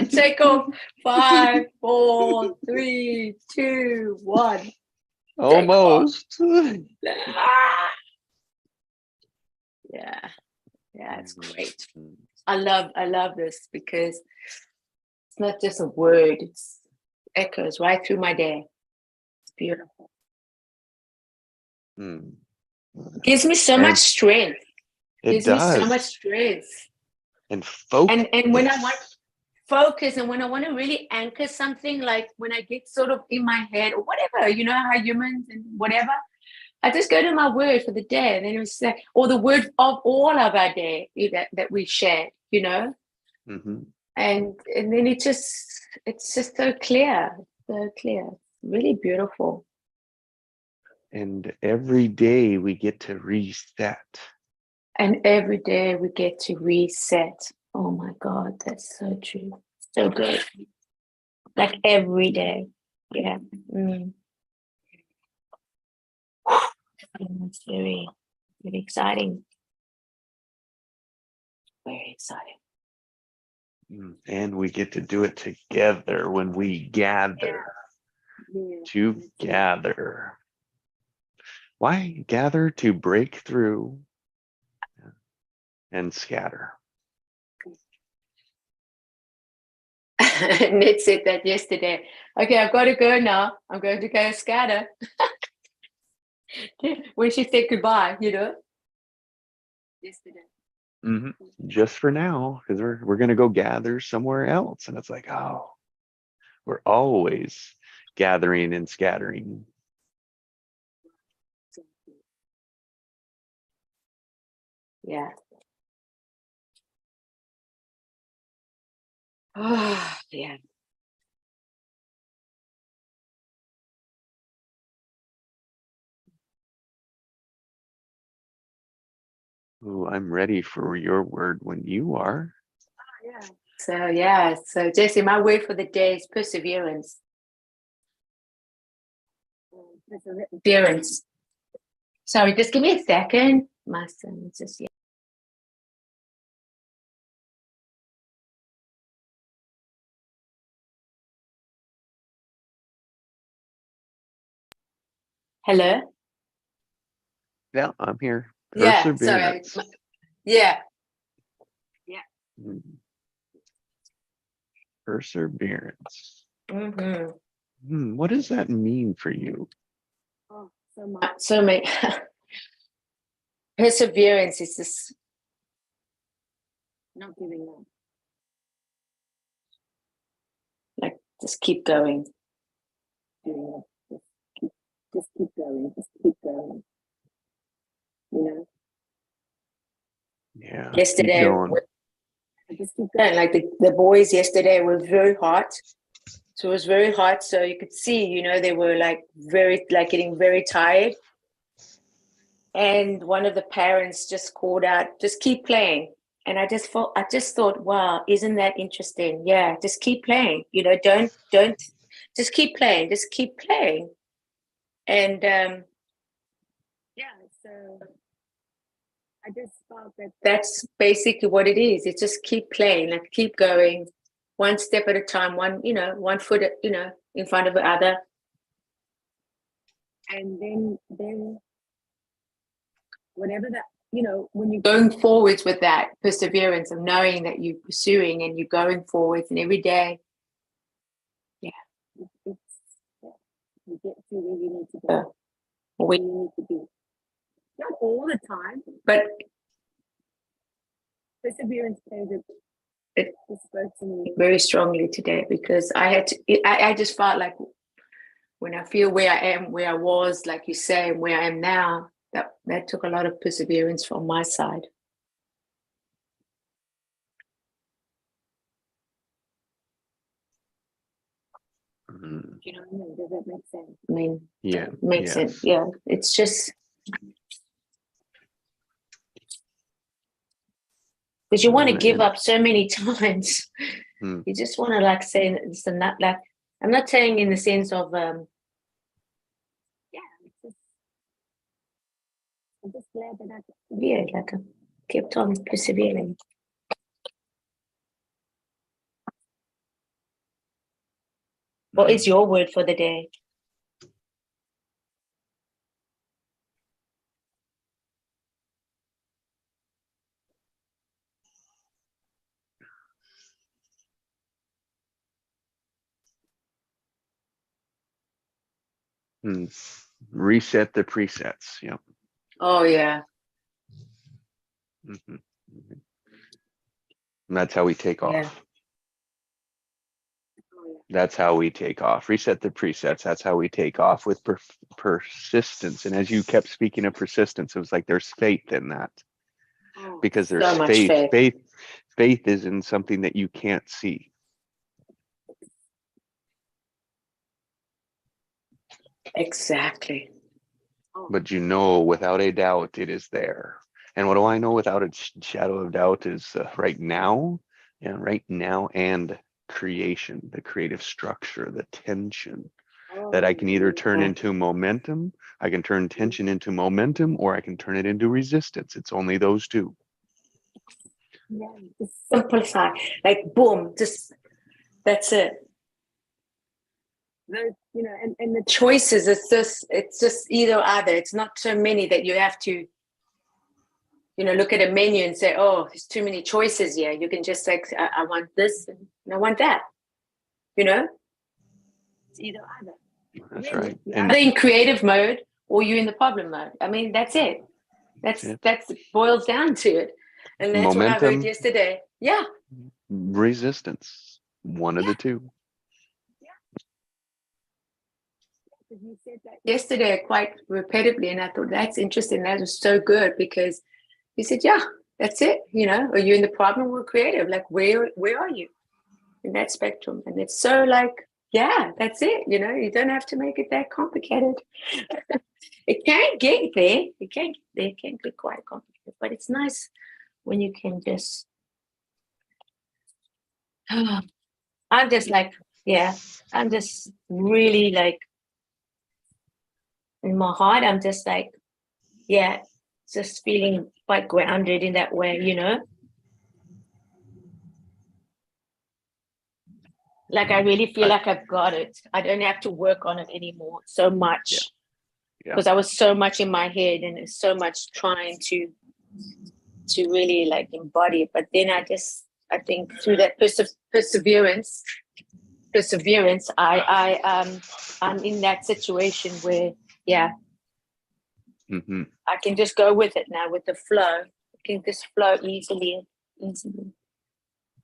Take off. 5, 4, 3, 2, 1. Almost. Ah! Yeah, it's great. I love this because it's not just a word, it's echoes right through my day. It's beautiful. Gives me so much strength. It does. Me so much strength. And focus. And when I want focus and when I want to really anchor something, like when I get sort of in my head or whatever, you know how humans and whatever, I just go to my word for the day, and then it's like, or the word of all of our day that we shared, you know, and then it's just so clear, really beautiful. And every day we get to reset. And every day we get to reset. Oh my God, that's so true. So good. Like every day. Yeah. It's very, very exciting. Very exciting. And we get to do it together when we gather. Together. Why gather? To break through and scatter. Ned said that yesterday. Okay, I've got to go now. I'm going to go scatter. When she said goodbye, you know. Yesterday. Just for now, because we're gonna go gather somewhere else, and it's like, oh, we're always gathering and scattering. Yeah. Oh, yeah. Ooh, I'm ready for your word when you are. So Jesse, my word for the day is perseverance. Perseverance. Sorry, just give me a second. My son is just Hello? Yeah, I'm here. Yeah, sorry. Yeah. Perseverance. What does that mean for you? Oh, so much. So many. Perseverance is just not giving up. Like, just keep going. Just keep going. Just keep going. You know? Yeah. Yesterday, just keep going. Like the boys yesterday were very hot. So it was very hot. So you could see, you know, they were getting very tired. And one of the parents just called out, just keep playing. And I just thought, wow, isn't that interesting? Yeah, just keep playing. You know, don't just keep playing. Just keep playing. And so I just felt that that's basically what it is. It's just keep playing, like keep going, one step at a time, one foot, in front of the other. And then whatever that, when you're going forwards with that perseverance of knowing that you're pursuing and you're going forwards, and every day, you get to where you need to go, or where you need to be. Not all the time, but perseverance plays it spoke to me very strongly today, because I just felt like when I feel where I am, where I was, like you say, and where I am now, that took a lot of perseverance from my side. You know what I mean? Does that make sense? I mean, yeah, makes sense. Yeah, it's just because you want to give up so many times. You just want to say it's not like, I'm not saying in the sense of I'm just glad that I persevered, I kept on persevering. What is your word for the day? Reset the presets. Yep. Oh, yeah. And that's how we take off. That's how we take off. Reset the presets. That's how we take off with persistence. And as you kept speaking of persistence, it was like there's faith in that, because there's so much faith. Faith is in something that you can't see. Exactly. But you know, without a doubt, it is there. And what do I know without a shadow of doubt is right now, and creation, the creative structure, the tension that I can either turn into momentum, I can turn tension into momentum, or I can turn it into resistance. It's only those two. Yeah, simplify, like boom, just that's it. And the choices, it's just either either. It's not so many that you have to, look at a menu and say, oh, there's too many choices here. You can just like, I want this and I want that. It's either either. That's right. And either in creative mode or you're in the problem mode. I mean, that's it. That's boils down to it. And that's momentum, what I heard yesterday. Yeah. Resistance. One of the two. You said that yesterday quite repetitively, and I thought that's interesting. That was so good, because you said, yeah, that's it. Are you in the problem or creative? Like, where are you in that spectrum? And it's so like, yeah, that's it. You don't have to make it that complicated. It can get there. It can get quite complicated, but it's nice when you can just. I'm just like, yeah, I'm just really like. In my heart, I'm just like, yeah, just feeling quite grounded in that way, Like I really feel like I've got it. I don't have to work on it anymore so much, because I was so much in my head and so much trying to really like embody it. But then I think through that perseverance, I'm in that situation where, I can just go with it now, with the flow. I can just flow easily.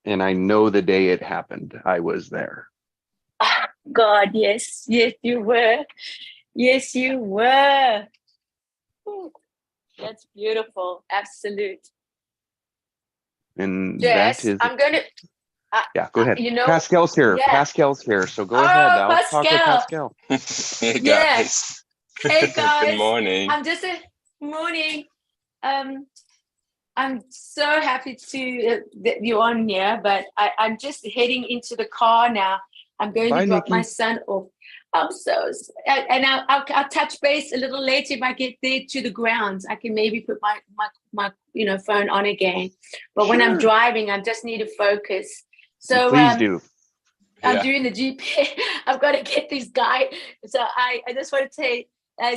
And I know the day it happened, I was there. Oh, God, yes, you were. Yes, you were. That's beautiful. Absolute. And Jess, that is. I'm going to. Go ahead. Pascal's here. Yeah. Pascal's here. So go ahead. I'll talk with Pascal. Hey, guys. Hey, guys. Good morning. Morning. I'm so happy that you're on here, but I'm just heading into the car now. I'm going to drop my son off. And I'll touch base a little later if I get there to the grounds. I can maybe put my phone on again. But when I'm driving, I just need to focus. So please do. I'm doing the GPS. I've got to get these guys. So I just want to say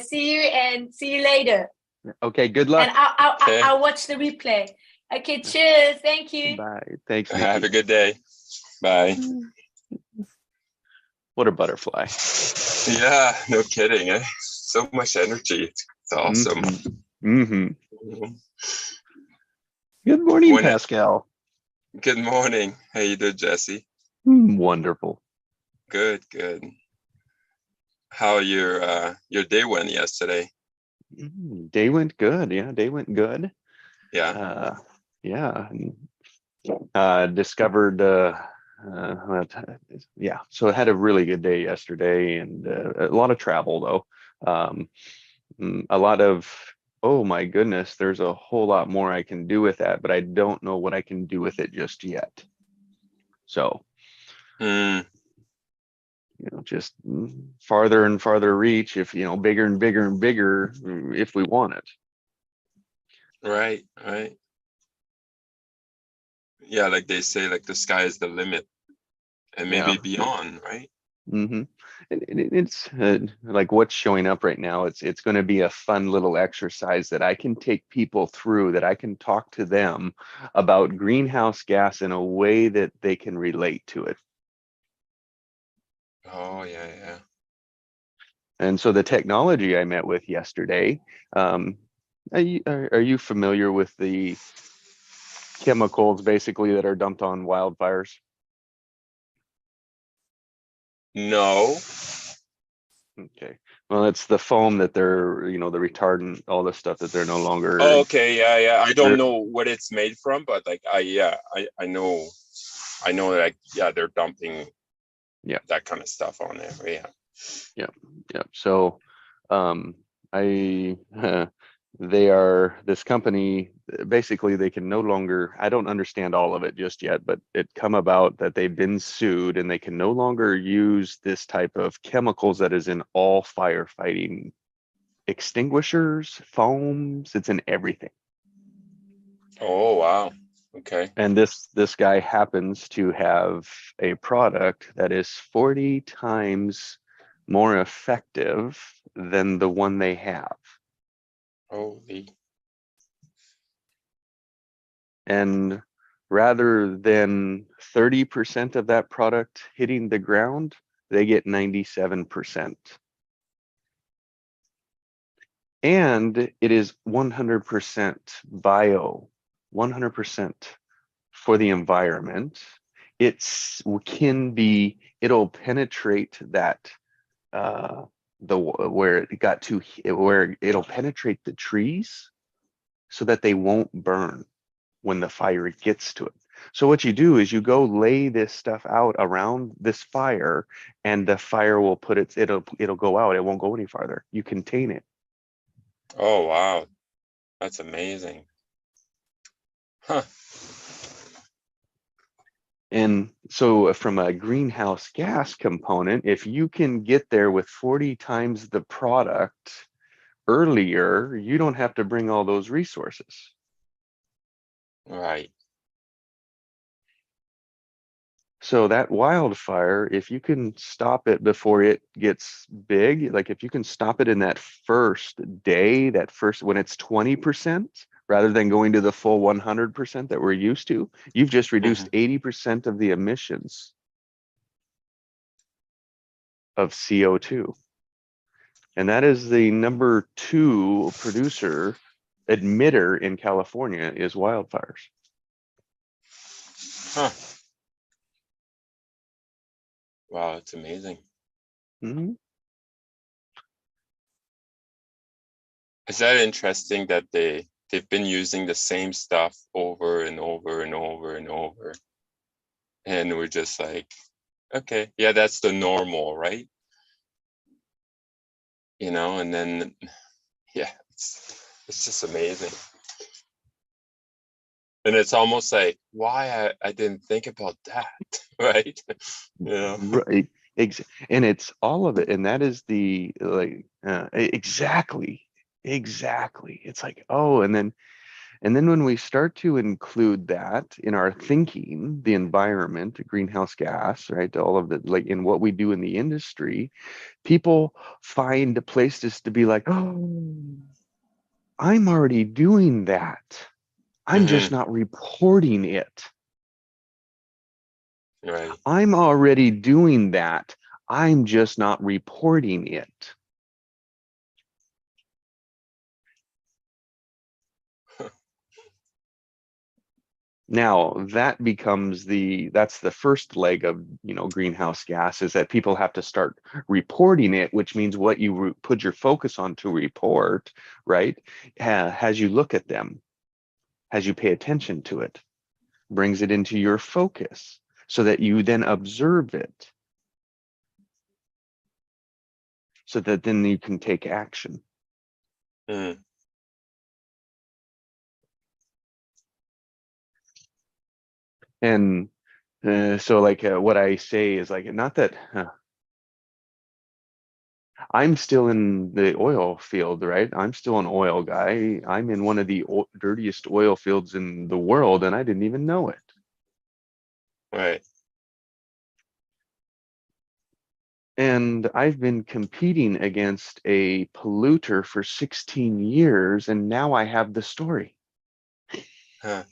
see you and see you later. Okay, good luck. And I'll watch the replay. Okay, cheers. Thank you. Bye. Thanks, Nikki. Have a good day. Bye. What a butterfly. Yeah, no kidding. Eh? So much energy. It's awesome. Good morning, Pascal. Good morning. How you doing, Jesse? Wonderful. Good. How your day went yesterday? Day went good. Yeah, day went good. Yeah. Discovered so I had a really good day yesterday, and a lot of travel though. A lot of, oh my goodness, there's a whole lot more I can do with that, but I don't know what I can do with it just yet. So just farther and farther reach, if bigger and bigger and bigger, if we want it. Right. Yeah, like they say, like the sky is the limit, and maybe beyond, right? hmm It's like what's showing up right now. It's going to be a fun little exercise that I can take people through, that I can talk to them about greenhouse gas in a way that they can relate to it. Oh, yeah, yeah. And so the technology I met with yesterday, are you familiar with the chemicals basically that are dumped on wildfires? No. Okay. Well, it's the foam that they're, the retardant, all the stuff that they're no longer. Oh, okay, yeah, yeah. I don't They're, know what it's made from, but like I know like yeah, they're dumping yeah, that kind of stuff on there. Yeah. yeah, yeah. So, I, they are this company. Basically, they can no longer. I don't understand all of it just yet, but it come about that they've been sued and they can no longer use this type of chemicals that is in all firefighting extinguishers, foams. It's in everything. Oh, wow. Okay. And this guy happens to have a product that is 40 times more effective than the one they have. Holy. And rather than 30% of that product hitting the ground, they get 97%. And it is 100% bio, 100% for the environment. It'll penetrate that the where it got to where it'll penetrate the trees so that they won't burn when the fire gets to it. So what you do is you go lay this stuff out around this fire, and the fire will it'll go out. It won't go any farther. You contain it. Oh, wow. That's amazing. Huh. And so from a greenhouse gas component, if you can get there with 40 times the product earlier, you don't have to bring all those resources. Right. So that wildfire, if you can stop it before it gets big, like if you can stop it in that first day, when it's 20%, rather than going to the full 100% that we're used to, you've just reduced 80% of the emissions of CO2. And that is the number 2 producer emitter in California is wildfires. Huh. Wow, it's amazing. Mhm. Is that interesting that they've been using the same stuff over and over and over and over, and we're just like, okay, yeah, that's the normal, right? And then yeah, it's just amazing. And it's almost like why I didn't think about that, right? Right. And it's all of it. And that is the exactly. Exactly. It's like, oh, and then when we start to include that in our thinking, the environment, greenhouse gas, right? All of the like in what we do in the industry, people find places to be like, oh, I'm already doing that. I'm just Mm-hmm. not reporting it. Right. I'm already doing that. I'm just not reporting it. Now that's the first leg of, greenhouse gas, is that people have to start reporting it, which means what you put your focus on to report, right? As you look at them, as you pay attention to it, brings it into your focus so that you then observe it, so that then you can take action. Mm. And so like what I say is like, not that I'm still in the oil field, right? I'm still an oil guy. I'm in one of the dirtiest oil fields in the world, and I didn't even know it. Right. And I've been competing against a polluter for 16 years, and now I have the story. Huh.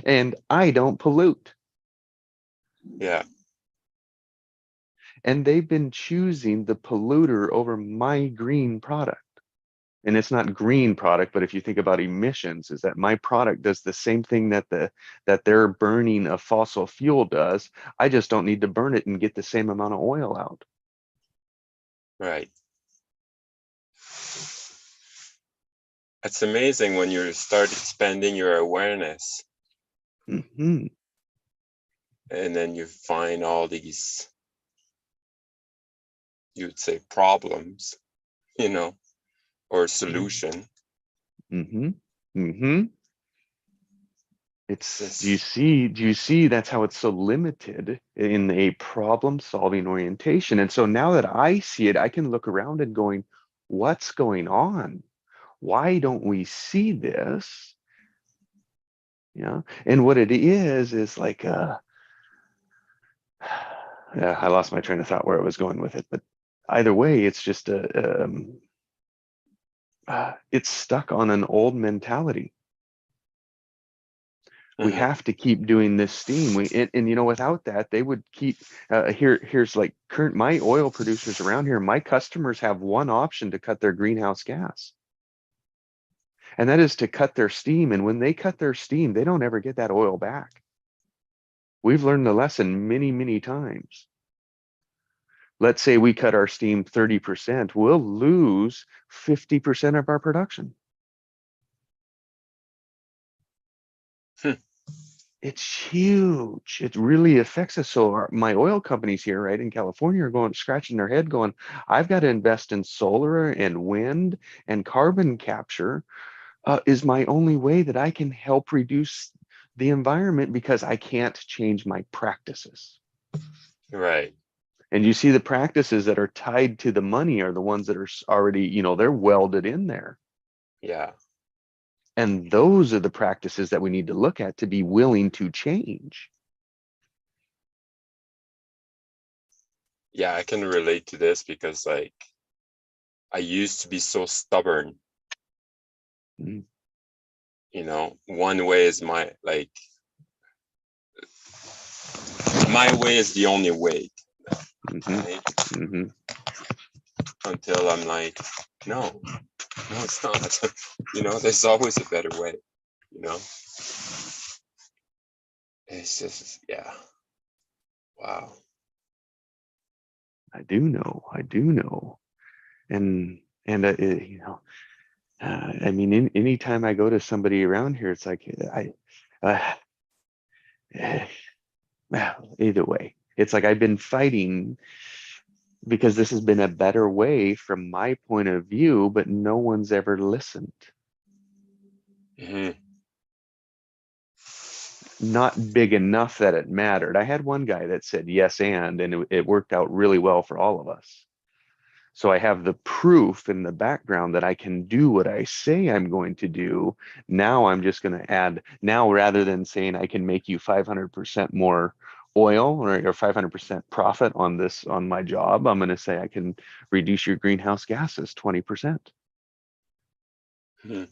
And I don't pollute. Yeah. And they've been choosing the polluter over my green product. And it's not green product, but if you think about emissions, is that my product does the same thing that their burning of fossil fuel does. I just don't need to burn it and get the same amount of oil out. Right. It's amazing when you start expanding your awareness, Mm-hmm. and then you find all these, you'd say, problems, or solution. Mm-hmm. Mm-hmm. It's, do you This, see that's how it's so limited in a problem-solving orientation. And so now that I see it, I can look around and going, what's going on? Why don't we see this? Yeah. And what it is like yeah, I lost my train of thought where I was going with it, but either way, it's just it's stuck on an old mentality. We mhm, have to keep doing this steam. And without that, they would keep here's like current my oil producers around here. My customers have one option to cut their greenhouse gas, and that is to cut their steam. And when they cut their steam, they don't ever get that oil back. We've learned the lesson many, many times. Let's say we cut our steam 30%, we'll lose 50% of our production. hmm, It's huge. It really affects us. So my oil companies here, right in California, are going scratching their head, going, "I've got to invest in solar and wind and carbon capture. Is my only way that I can help reduce the environment because I can't change my practices." right. And you see the practices that are tied to the money are the ones that are already, they're welded in there. Yeah. And those are the practices that we need to look at to be willing to change. Yeah, I can relate to this because like I used to be so stubborn. Mm. One way is my way is the only way. Mm-hmm. Right? Mm-hmm. Until I'm like, no, it's not. There's always a better way. It's just, yeah. Wow. I do know. I do know. And I mean, anytime I go to somebody around here, it's like uh, well, either way, it's like I've been fighting because this has been a better way from my point of view, but no one's ever listened. Mm-hmm. Not big enough that it mattered. I had one guy that said yes, and it worked out really well for all of us. So I have the proof in the background that I can do what I say I'm going to do. Now I'm just going to add, now rather than saying I can make you 500% more oil or 500% profit on my job, I'm going to say I can reduce your greenhouse gases 20%. Mm-hmm.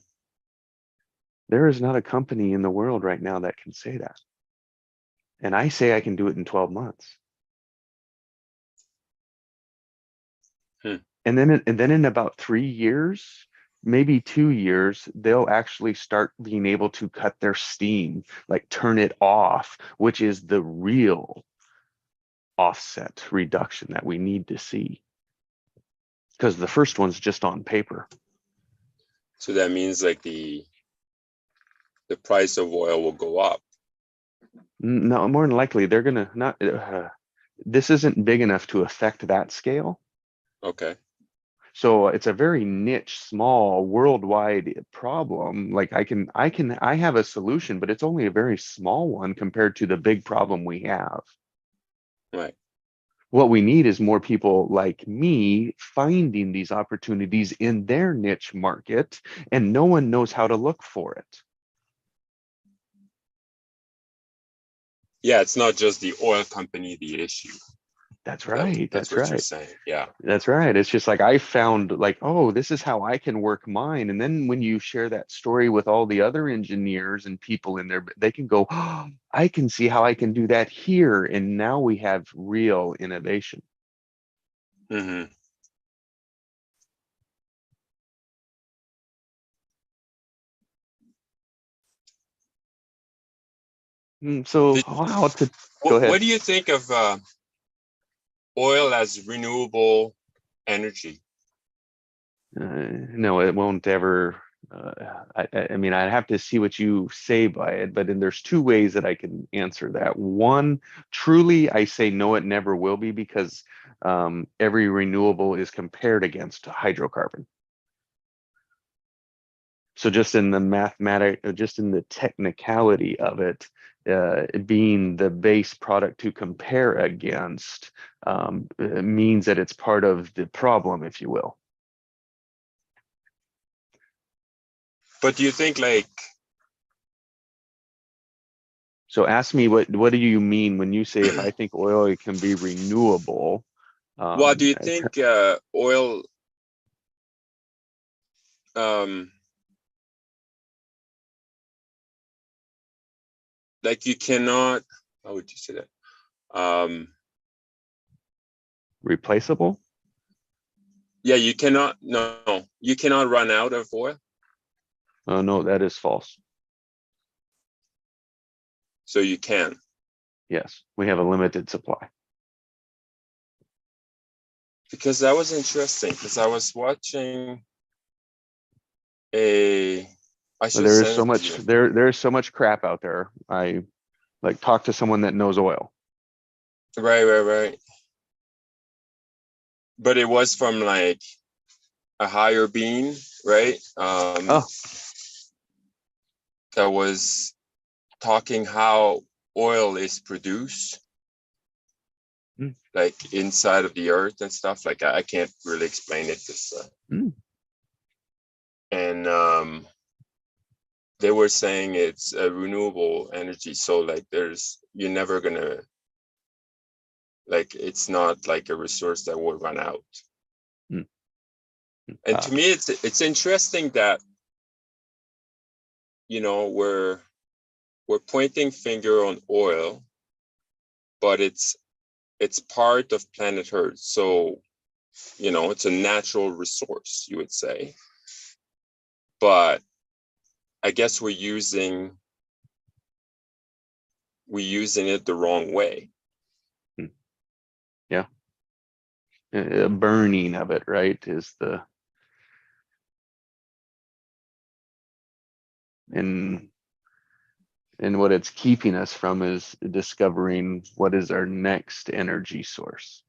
There is not a company in the world right now that can say that. And I say I can do it in 12 months. Hmm. And then in about 3 years, maybe 2 years, they'll actually start being able to cut their steam, like turn it off, which is the real offset reduction that we need to see. Because the first one's just on paper. So that means like the price of oil will go up. No, more than likely, they're gonna not. This isn't big enough to affect that scale. Okay. So it's a very niche, small, worldwide problem. Like I have a solution, but it's only a very small one compared to the big problem we have. Right. What we need is more people like me finding these opportunities in their niche market, and no one knows how to look for it. Yeah, it's not just the oil company the issue. That's right. That's That's what you're right. saying. Yeah. That's right. It's just like I found like, oh, this is how I can work mine. And then when you share that story with all the other engineers and people in there, they can go, oh, I can see how I can do that here. And now we have real innovation. Mm-hmm. So how to go What ahead. do you think of oil as renewable energy? No, it won't ever. I mean, I'd have to see what you say by it, but then there's two ways that I can answer that. One, truly, I say no, it never will be because every renewable is compared against hydrocarbon. So just in the just in the technicality of it, being the base product to compare against means that it's part of the problem, if you will. But do you think like, So ask me what do you mean when you say if I think oil it can be renewable? well, do you I think oil um like you cannot, how would you say that? replaceable? Yeah, you cannot, no, you cannot run out of oil. Oh no, that is false. So you can. Yes, we have a limited supply. Because that was interesting, because I was watching a, I should There is send so it to much you. there's so much crap out there. I like talk to someone that knows oil. Right. But it was from like a higher being, right? Oh, That was talking how oil is produced, mm, like inside of the earth and stuff. Like I can't really explain it. mm, And they were saying it's a renewable energy. So like you're never gonna, like it's not like a resource that will run out. mm, And to me, it's interesting that, you know, we're pointing finger on oil, but it's part of planet Earth. So, you know, it's a natural resource, you would say. But I guess we're using it the wrong way. mm, yeah. Burning of it, right, is the and what it's keeping us from is discovering what is our next energy source.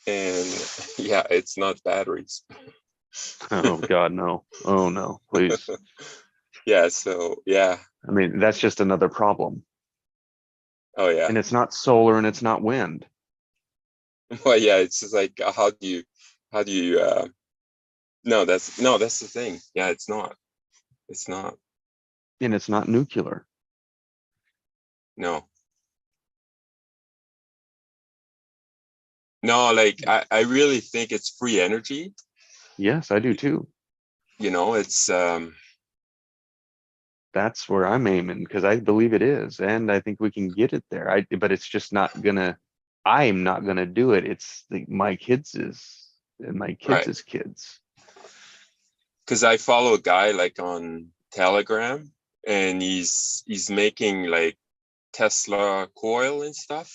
And yeah, it's not batteries. Oh God, no. Oh no, please. Yeah, so yeah. I mean, that's just another problem. Oh yeah. And it's not solar and it's not wind. Well, yeah, it's just like how do you no, that's the thing. Yeah, it's not. It's not. And it's not nuclear. No. No, like I really think it's free energy. Yes, I do too. You know, it's That's where I'm aiming because I believe it is. And I think we can get it there. But it's just not gonna, I'm not gonna do it. It's my kids is and my right. kids' kids. Because I follow a guy like on Telegram, and he's making like Tesla coil and stuff.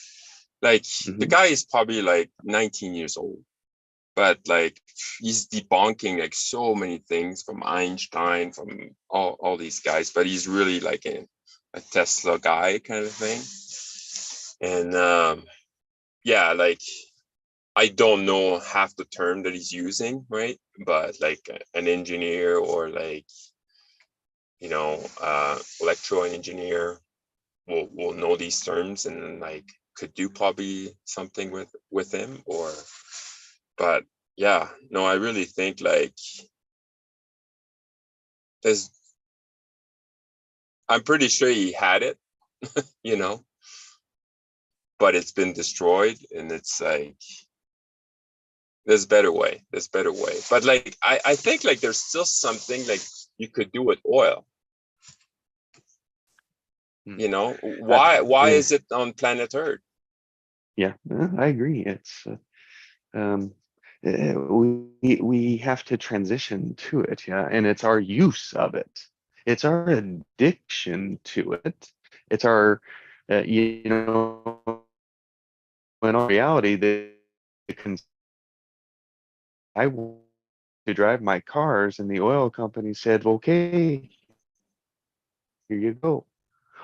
Like the Hmm. guy is probably like 19 years old, but like he's debunking like so many things from Einstein, from all these guys, but he's really like a Tesla guy kind of thing. And yeah, like I don't know half the term that he's using, right? But like an engineer or like, you know, electro engineer will know these terms and like could do probably something with him. Or but yeah, no, I really think like there's I'm pretty sure he had it, you know, but it's been destroyed, and it's like there's better way. There's better way. But like I think like there's still something like you could do with oil. You know, why Yeah, is it on planet Earth? yeah, I agree. It's we have to transition to it, yeah, and it's our use of it. It's our addiction to it. It's our, you know, in all reality, I want to drive my cars, and the oil company said, "Okay, here you go."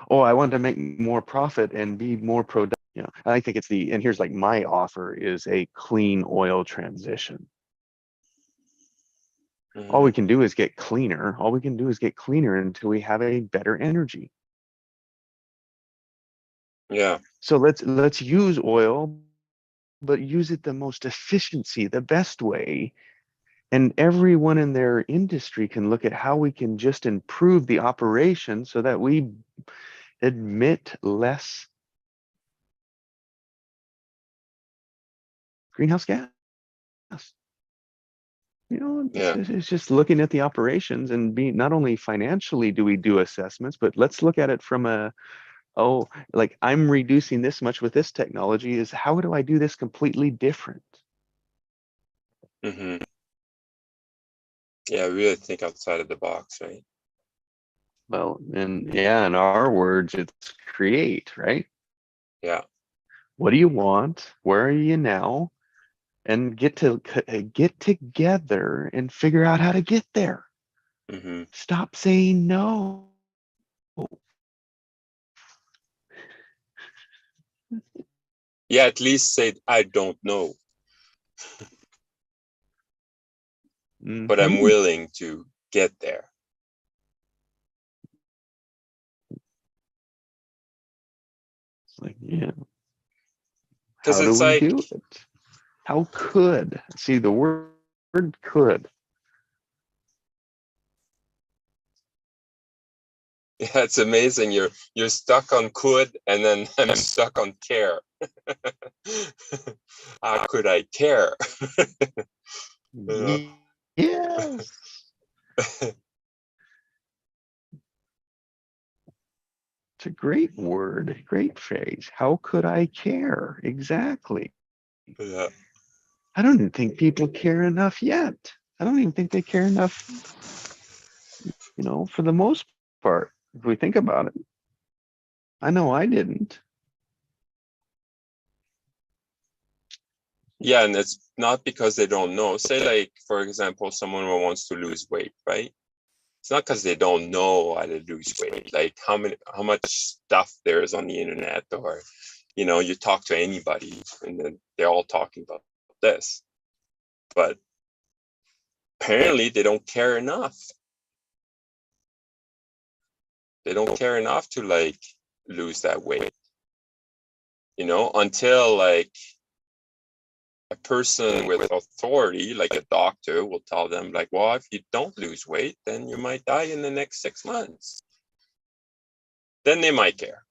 Oh, I want to make more profit and be more productive. You know, I think it's and here's like my offer is a clean oil transition. All we Mhm. can do is get cleaner. All we can do is get cleaner until we have a better energy. Yeah. So let's use oil, but use it the most efficiency, the best way. And everyone in their industry can look at how we can just improve the operation so that we emit less greenhouse gas. You know, Yeah. it's just looking at the operations and being not only financially do we do assessments, but let's look at it from a, oh, like I'm reducing this much with this technology, is how do I do this completely different? Hmm. Yeah, really think outside of the box, right? Well, and yeah, in our words, it's create, right? Yeah. What do you want? Where are you now? And get together and figure out how to get there. Hmm. Stop saying no. Yeah, at least say I don't know, but I'm Hmm. willing to get there. It's like, yeah, Because how do it's we like, do it? How could? See, the word could. yeah, it's amazing. You're stuck on could, and then I'm stuck on care. How could I care? You know? Yes. It's a great word, great phrase. How could I care? Exactly. Yeah. I don't even think people care enough yet. I don't even think they care enough, you know, for the most part, if we think about it. I know I didn't. Yeah, and it's not because they don't know. Say like, for example, someone who wants to lose weight, right? It's not because they don't know how to lose weight. Like how much stuff there is on the internet, or you know, you talk to anybody and then they're all talking about this. But apparently they don't care enough. They don't care enough to like lose that weight, you know, until like a person with authority, like a doctor, will tell them, like, well, if you don't lose weight, then you might die in the next 6 months. Then they might care,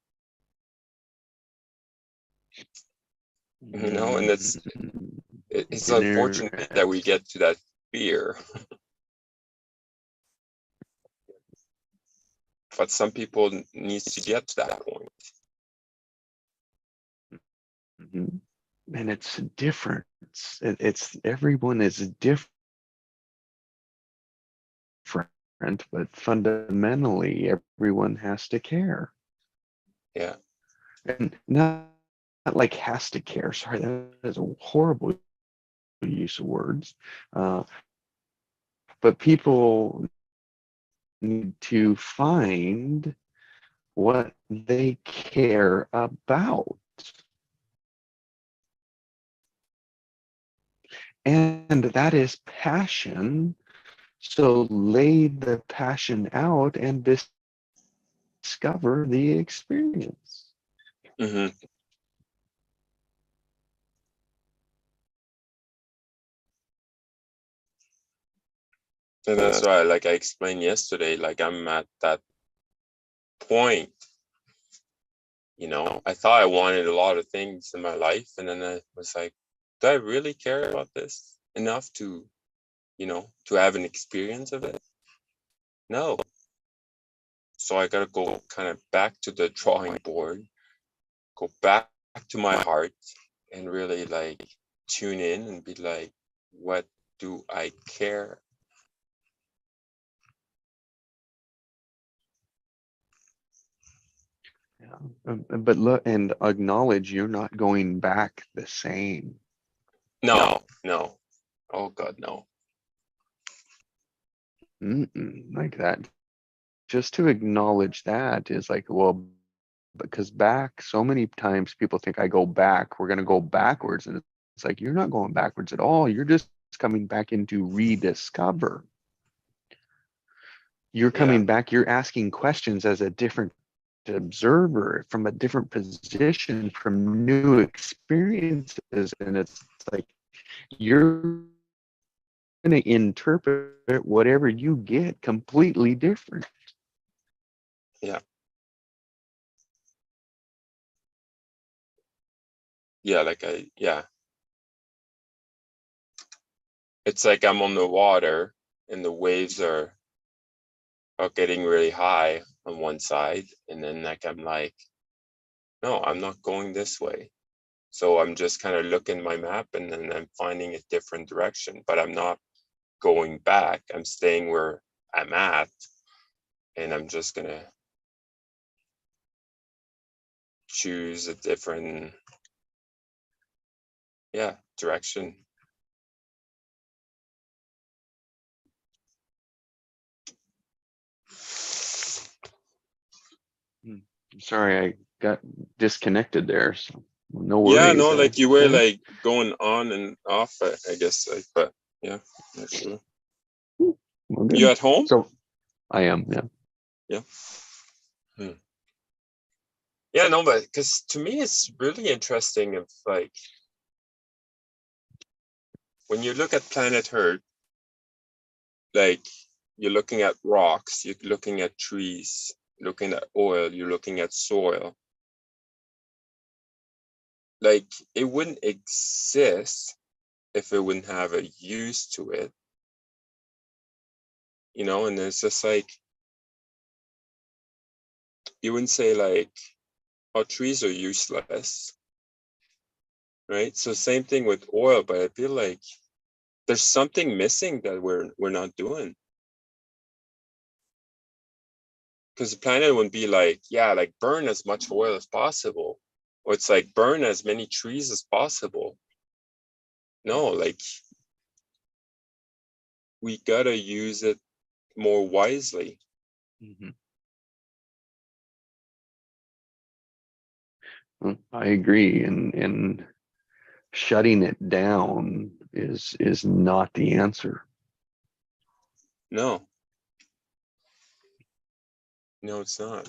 you know, and it's unfortunate that we Interesting. get to that fear. But some people needs to get to that point. Mhm. And it's different. It's everyone is different, but fundamentally, everyone has to care. Yeah. And not like has to care. Sorry, that is a horrible use of words. Uh, but people need to find what they care about. And that is passion. So lay the passion out and discover the experience. Hmm. And that's why, like I explained yesterday, like I'm at that point, you know, I thought I wanted a lot of things in my life, and then I was like, do I really care about this enough to, you know, to have an experience of it? No. So I gotta go kind of back to the drawing board, go back to my heart, and really like tune in and be like, what do I care? Yeah. But look, and acknowledge you're not going back the same. No, no. Oh God, no. Like that. Just to acknowledge that is like, well, because back so many times people think I go back, we're going to go backwards. And it's like, you're not going backwards at all. You're just coming back in to rediscover. You're coming back, you're asking questions as a different observer from a different position, from new experiences. And it's like, you're going to interpret whatever you get completely different. Yeah. Yeah, like it's like I'm on the water and the waves are getting really high on one side, and then like I'm like, no, I'm not going this way. So I'm just kind of looking my map, and then I'm finding a different direction, but I'm not going back. I'm staying where I'm at, and I'm just gonna choose a different direction. Sorry, I got disconnected there. So no Yeah, worries. no, like you were like going on and off, I guess, like, but yeah, not sure. Well, You good. at home? So I am, yeah. Yeah. Yeah, no, but because to me it's really interesting if like when you look at planet Earth, like you're looking at rocks, you're looking at trees, looking at oil, you're looking at soil. Like it wouldn't exist if it wouldn't have a use to it. You know, and it's just like you wouldn't say like, oh, trees are useless. Right. So same thing with oil, but I feel like there's something missing that we're not doing. Because the planet would be like, yeah, like burn as much oil as possible. Or it's like burn as many trees as possible. No, like we gotta use it more wisely. Well, I agree. And shutting it down is not the answer. No. No, it's not.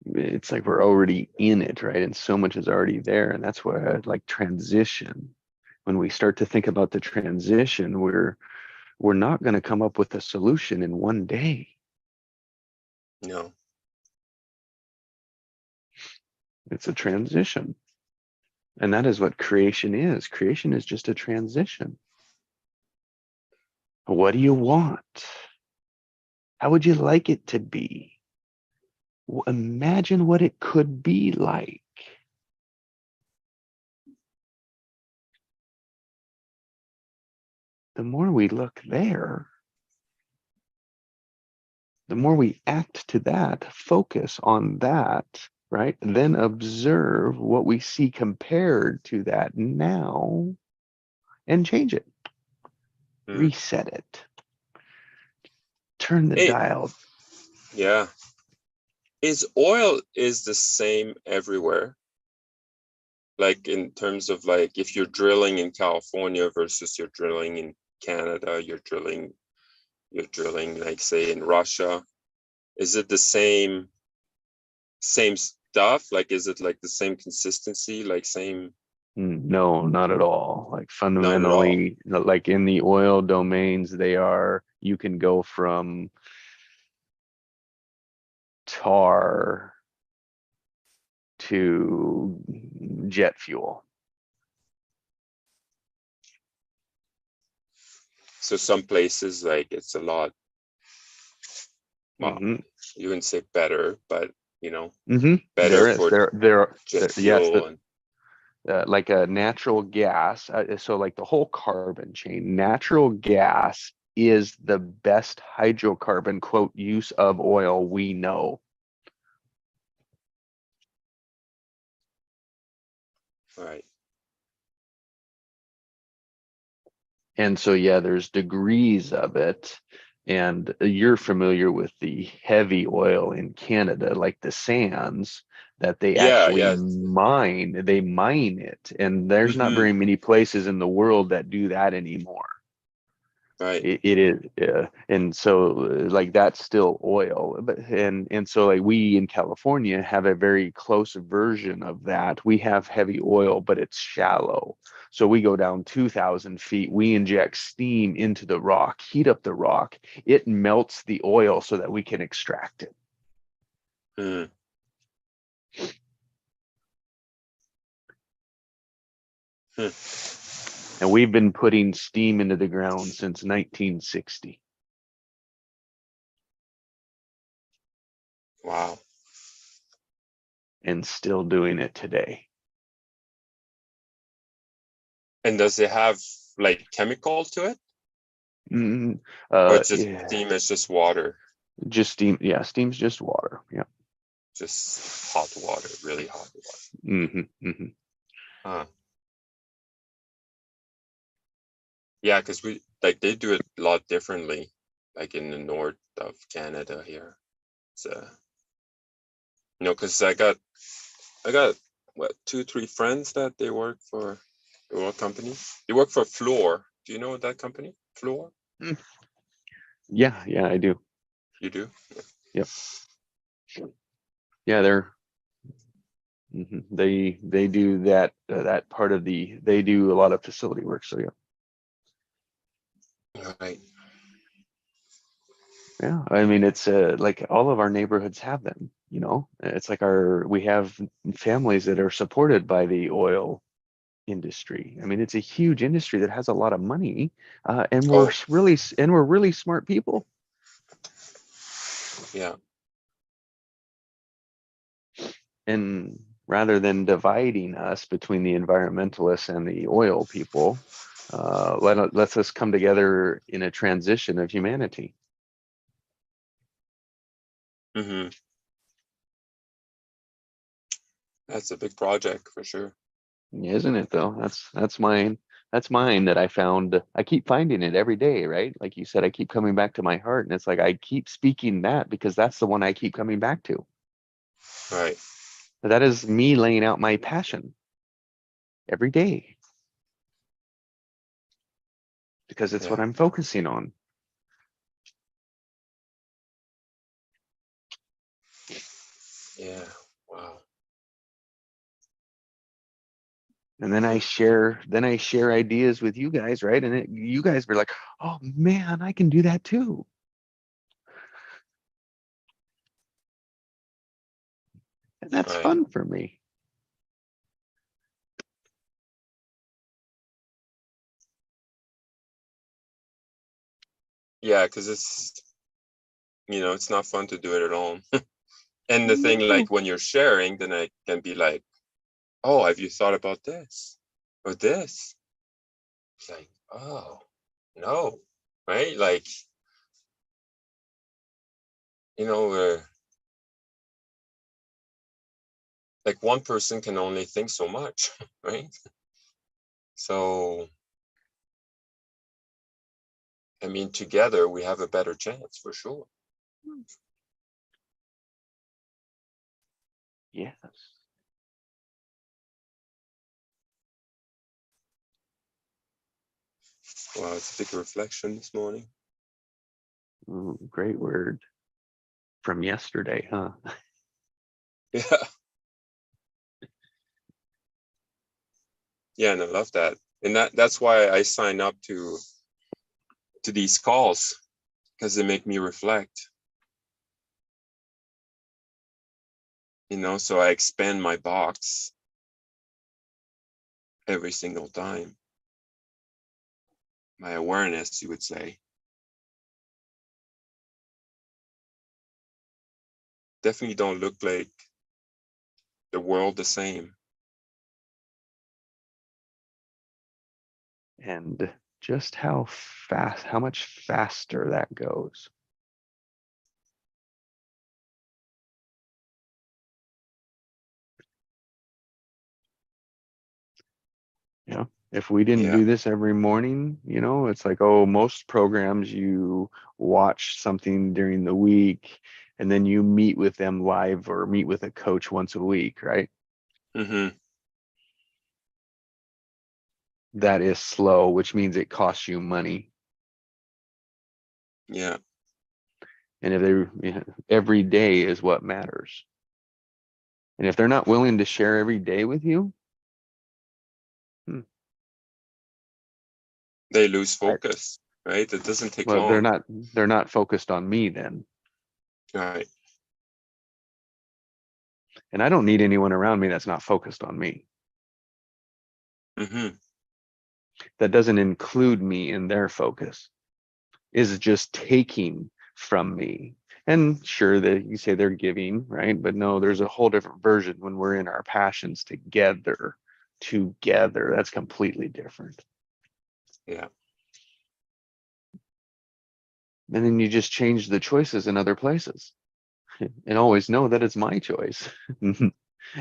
It's like we're already in it, right? And so much is already there. And that's why I like transition. When we start to think about the transition, we're not going to come up with a solution in one day. No. It's a transition. And that is what creation is. Creation is just a transition. What do you want? How would you like it to be? Imagine what it could be like. The more we look there, the more we act to that, focus on that, right? And then observe what we see compared to that now and change it, reset it, turn the dial. Yeah. Is oil is the same everywhere? Like in terms of like if you're drilling in California versus you're drilling in Canada, you're drilling like say in Russia, is it the same stuff? Like is it like the same consistency, like same? No, not at all. Like Not at all. fundamentally, like in the oil domains, you can go from tar to jet fuel. So some places like it's a lot, well, Mhm. you wouldn't say better, but you know, Mhm. better There is for jet yes, fuel and like a natural gas. So like the whole carbon chain, natural gas is the best hydrocarbon quote use of oil we know. right. And so, yeah, there's degrees of it. And you're familiar with the heavy oil in Canada, like the sands that they Yeah, actually yeah. mine. They mine it. And there's not Mm-hmm. very many places in the world that do that anymore. Right. It is, and so like that's still oil, but and so like we in California have a very close version of that. We have heavy oil, but it's shallow. So we go down 2,000 feet. We inject steam into the rock, heat up the rock. It melts the oil so that we can extract it. Mm. Hmm. And we've been putting steam into the ground since 1960. Wow. And still doing it today. And does it have like chemical to it? Mm, Or it's just yeah, steam, it's just water, just steam. Yeah, steam's just water. Yeah. just hot water, really hot water. Mm-hmm. Huh. Yeah, because we like they do it a lot differently, like in the north of Canada here. So you know, because I got what 2, 3 friends that they work for the oil company. They work for Fluor. Do you know that company? Fluor? Yeah, yeah, I do. You do? Yep. Yeah, they're they do that that part of they do a lot of facility work. So yeah, Right. yeah. I mean, it's like all of our neighborhoods have them. You know, it's like we have families that are supported by the oil industry. I mean, it's a huge industry that has a lot of money, and Oh, we're really smart people. yeah. And rather than dividing us between the environmentalists and the oil people, let's us come together in a transition of humanity. Mm-hmm. That's a big project for sure. Isn't it though? That's mine. That's mine that I found. I keep finding it every day, right? Like you said, I keep coming back to my heart, and it's like I keep speaking that because that's the one I keep coming back to. Right. That is me laying out my passion every day because it's what Yeah. I'm focusing on. Yeah. Wow. And then I share ideas with you guys, right? And you guys were like, "Oh man, I can do that too." And that's Right. fun for me. Yeah, because it's not fun to do it alone. And the thing, No. like when you're sharing, then I can be like, oh, have you thought about this or this? It's like, oh, no, right? Like, uh, like one person can only think so much, right? So, I mean, together we have a better chance for sure. Yes. Wow, it's a big reflection this morning. Ooh, great word from yesterday, huh? Yeah. Yeah, and I love that. And that's why I sign up to these calls, because they make me reflect. you know, so I expand my box every single time. My awareness, you would say. Definitely don't look like the world the same. And just how much faster that goes. You know, if we didn't do this every morning, you know, it's like, oh, most programs you watch something during the week and then you meet with them live or meet with a coach once a week, right? Mm-hmm. That is slow, which means it costs you money. Yeah. And if they every day is what matters. And if they're not willing to share every day with you, they lose focus, right? It doesn't take well, long. they're not focused on me then. Right. And I don't need anyone around me that's not focused on me. Mm-hmm. That doesn't include me in their focus, is just taking from me. And sure, that you say they're giving, right? But no, there's a whole different version when we're in our passions together. That's completely different. Yeah. And then you just change the choices in other places and always know that it's my choice. and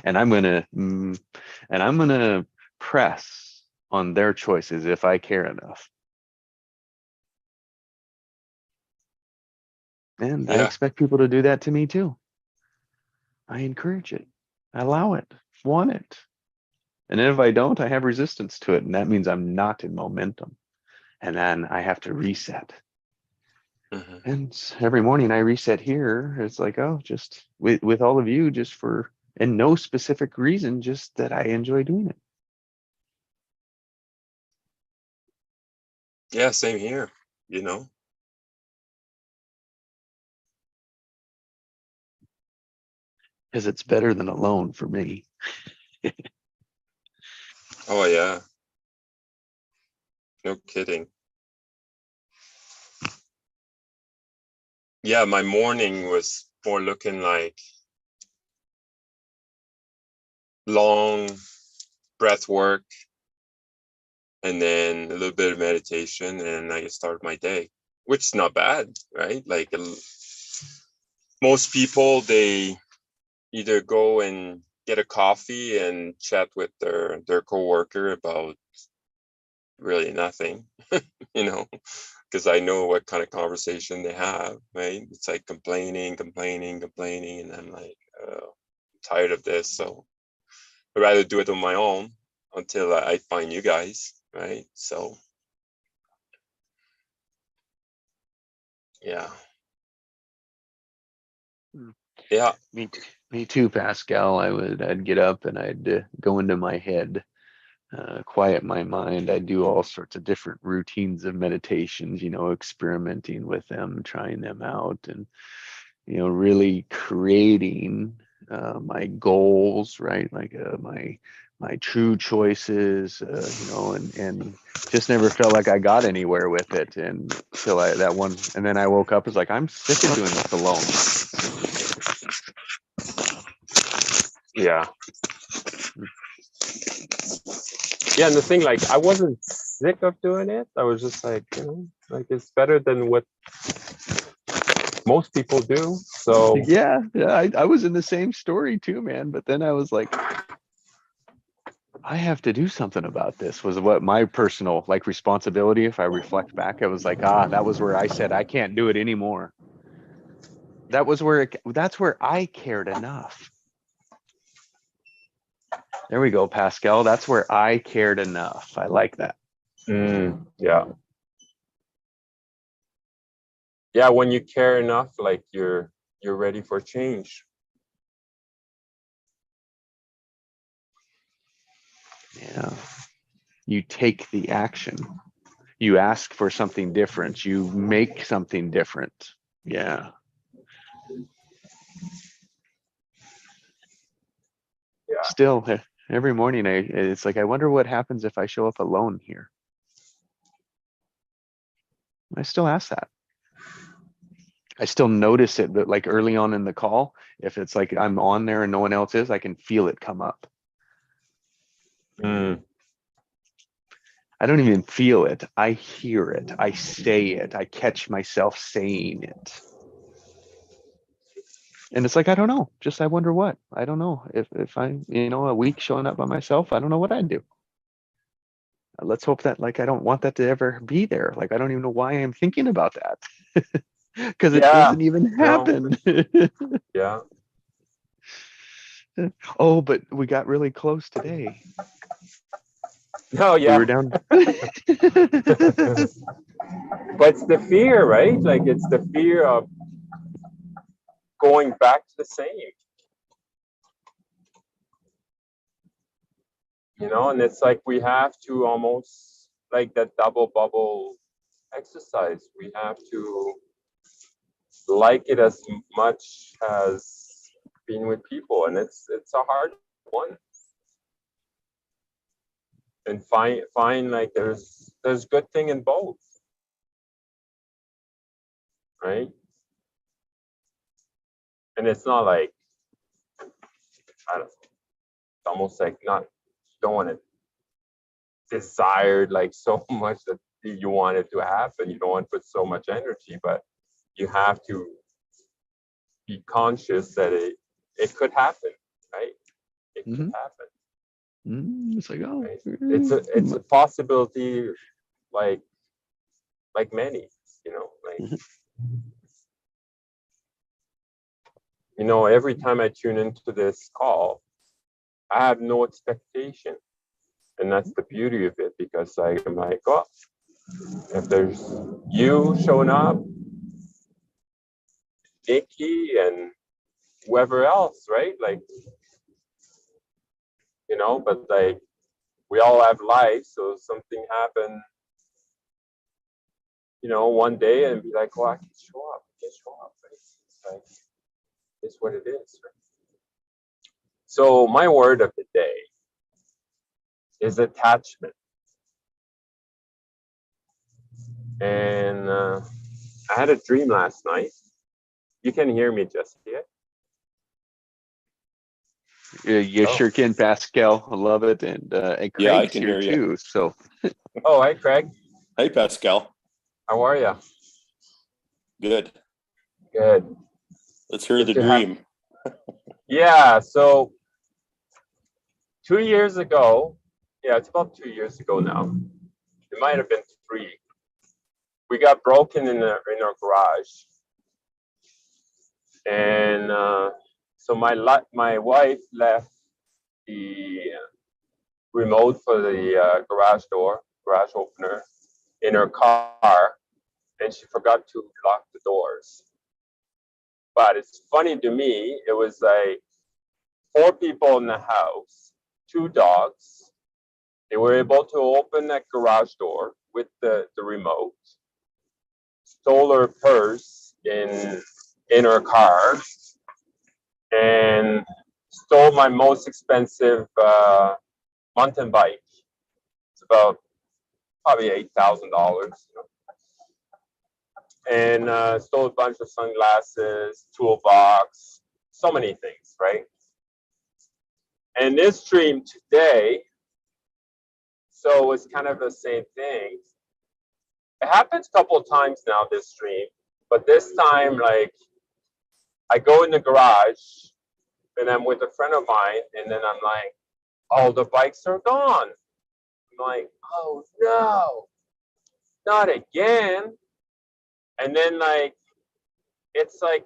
I'm gonna press on their choices if I care enough. And I expect people to do that to me too. I encourage it. I allow it. Want it. And if I don't, I have resistance to it. And that means I'm not in momentum. And then I have to reset. Mm-hmm. And every morning I reset here. It's like, oh, just with all of you, just for, and no specific reason, just that I enjoy doing it. Yeah, same here, you know. Because it's better than alone for me. Oh yeah. No kidding. Yeah, my morning was more looking like long breath work and then a little bit of meditation, and I start my day, which is not bad, right? Like most people, they either go and get a coffee and chat with their coworker about really nothing, you know, because I know what kind of conversation they have, right? It's like complaining, and I'm like, I'm tired of this, so I'd rather do it on my own until I find you guys, right? So yeah. Yeah. Me too, Pascal. I'd get up and I'd go into my head, quiet my mind. I do all sorts of different routines of meditations, you know, experimenting with them, trying them out, and, you know, really creating my goals, right? Like my true choices, you know, and just never felt like I got anywhere with it until and then I woke up, it's like, I'm sick of doing this alone. Yeah. Yeah, and the thing, like, I wasn't sick of doing it. I was just like, you know, like, it's better than what most people do. So yeah, I was in the same story too, man. But then I was like, I have to do something about this, was what my personal like responsibility. If I reflect back, I was like, that was where I said I can't do it anymore. That's where I cared enough. There we go, Pascal. That's where I cared enough. I like that. yeah. Yeah, when you care enough, like you're ready for change. Yeah. You take the action. You ask for something different. You make something different. Yeah. still every morning, it's like, I wonder what happens if I show up alone here. I still ask that. I still notice it, but like early on in the call, if it's like I'm on there and no one else is, I can feel it come up. Mm. I don't even feel it. I hear it. I say it. I catch myself saying it. And it's like, I don't know. Just, I wonder what. I don't know. If I, a week showing up by myself, I don't know what I'd do. Let's hope that, like, I don't want that to ever be there. Like, I don't even know why I'm thinking about that. Because it doesn't even happen. Yeah. Oh, but we got really close today. No, We yeah. were down. But it's the fear, right? Like, it's the fear of going back to the same. And it's like we have to almost, like that double bubble exercise. We have to like it as much as being with people, and it's a hard one. And find like there's good thing in both, right? And it's not like, I don't know, it's almost like not, you don't want to desire like so much that you want it to happen. You don't want to put so much energy, but you have to be conscious that it could happen, right? It could happen. It's like, oh, Right? It's a possibility, like many, like every time I tune into this call, I have no expectation, and that's the beauty of it, because I'm like, oh, if there's you showing up, Nikki and whoever else, right? Like, but like, we all have lives, so something happened, one day, and be like, well, I can show up, right? It's like, it's what it is, right? So my word of the day is attachment. And I had a dream last night. You can hear me, Jesse. You sure can, Pascal. I love it. And Craig's Yeah, I can here hear you. too. So, Oh, hi, Craig. Hey, Pascal. How are you? Good. Good. Let's hear the dream. Yeah, so 2 years ago, it's about 2 years ago now. It might have been 3. We got broken in our garage, and so my wife left the remote for the garage opener, in her car, and she forgot to lock the doors. But it's funny to me, it was like 4 people in the house, 2 dogs. They were able to open that garage door with the remote, stole her purse in her car, and stole my most expensive mountain bike. It's about probably $8,000. And stole a bunch of sunglasses, toolbox, so many things, right? And this dream today, so it's kind of the same thing. It happens a couple of times now, this dream, but this time, like, I go in the garage and I'm with a friend of mine, and then I'm like, all the bikes are gone. I'm like, oh no, not again. And then like, it's like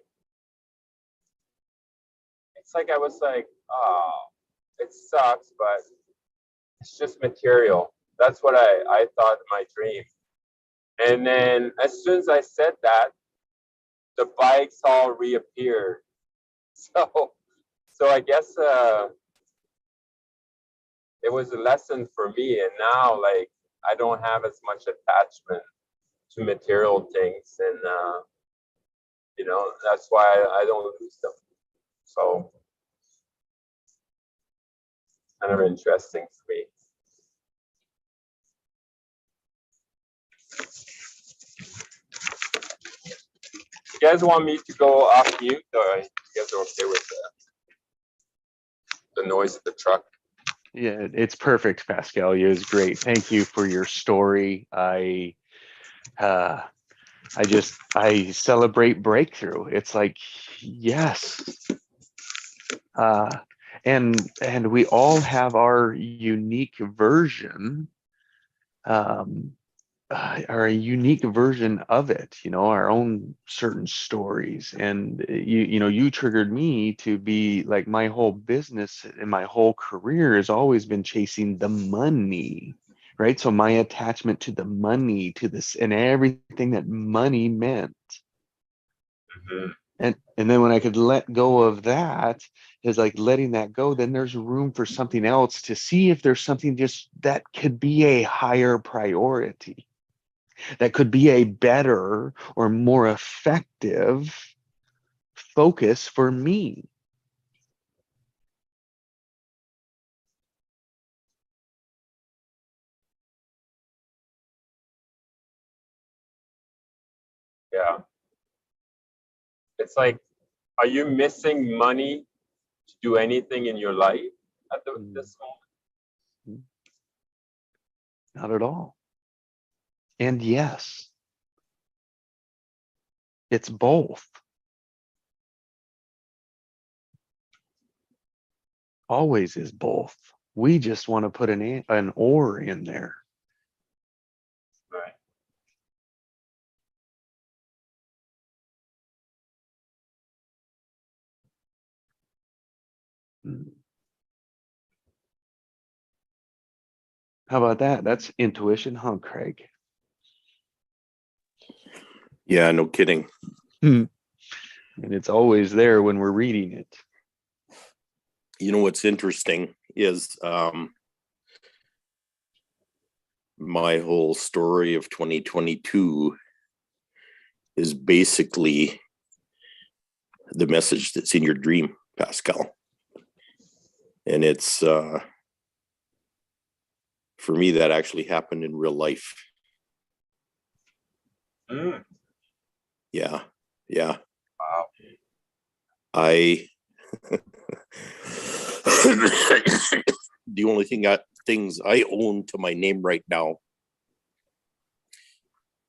I was like, oh, it sucks, but it's just material. That's what I thought in my dream. And then as soon as I said that, the bikes all reappeared. So I guess it was a lesson for me. And now, like, I don't have as much attachment to material things, and that's why I don't lose them. So kind of interesting to me. You guys want me to go off mute, or you guys are okay with the noise of the truck? Yeah, it's perfect, Pascal. It was great. Thank you for your story. I celebrate breakthrough. It's like, yes. And we all have our unique version, our unique version of it, our own certain stories. And you triggered me to be like, my whole business and my whole career has always been chasing the money, right? So my attachment to the money, to this and everything that money meant. Mm-hmm. And then when I could let go of that, is like letting that go, then there's room for something else, to see if there's something just that could be a higher priority, that could be a better or more effective focus for me. Yeah. It's like, are you missing money to do anything in your life at this moment? Not at all. And yes, it's both. Always is both. We just want to put an or in there. Right. How about that? That's intuition, huh, Craig? Yeah, no kidding. And it's always there when we're reading it. You know what's interesting is my whole story of 2022 is basically the message that's in your dream, Pascal. And it's for me, that actually happened in real life. Mm. Yeah. Wow. The only things I own to my name right now,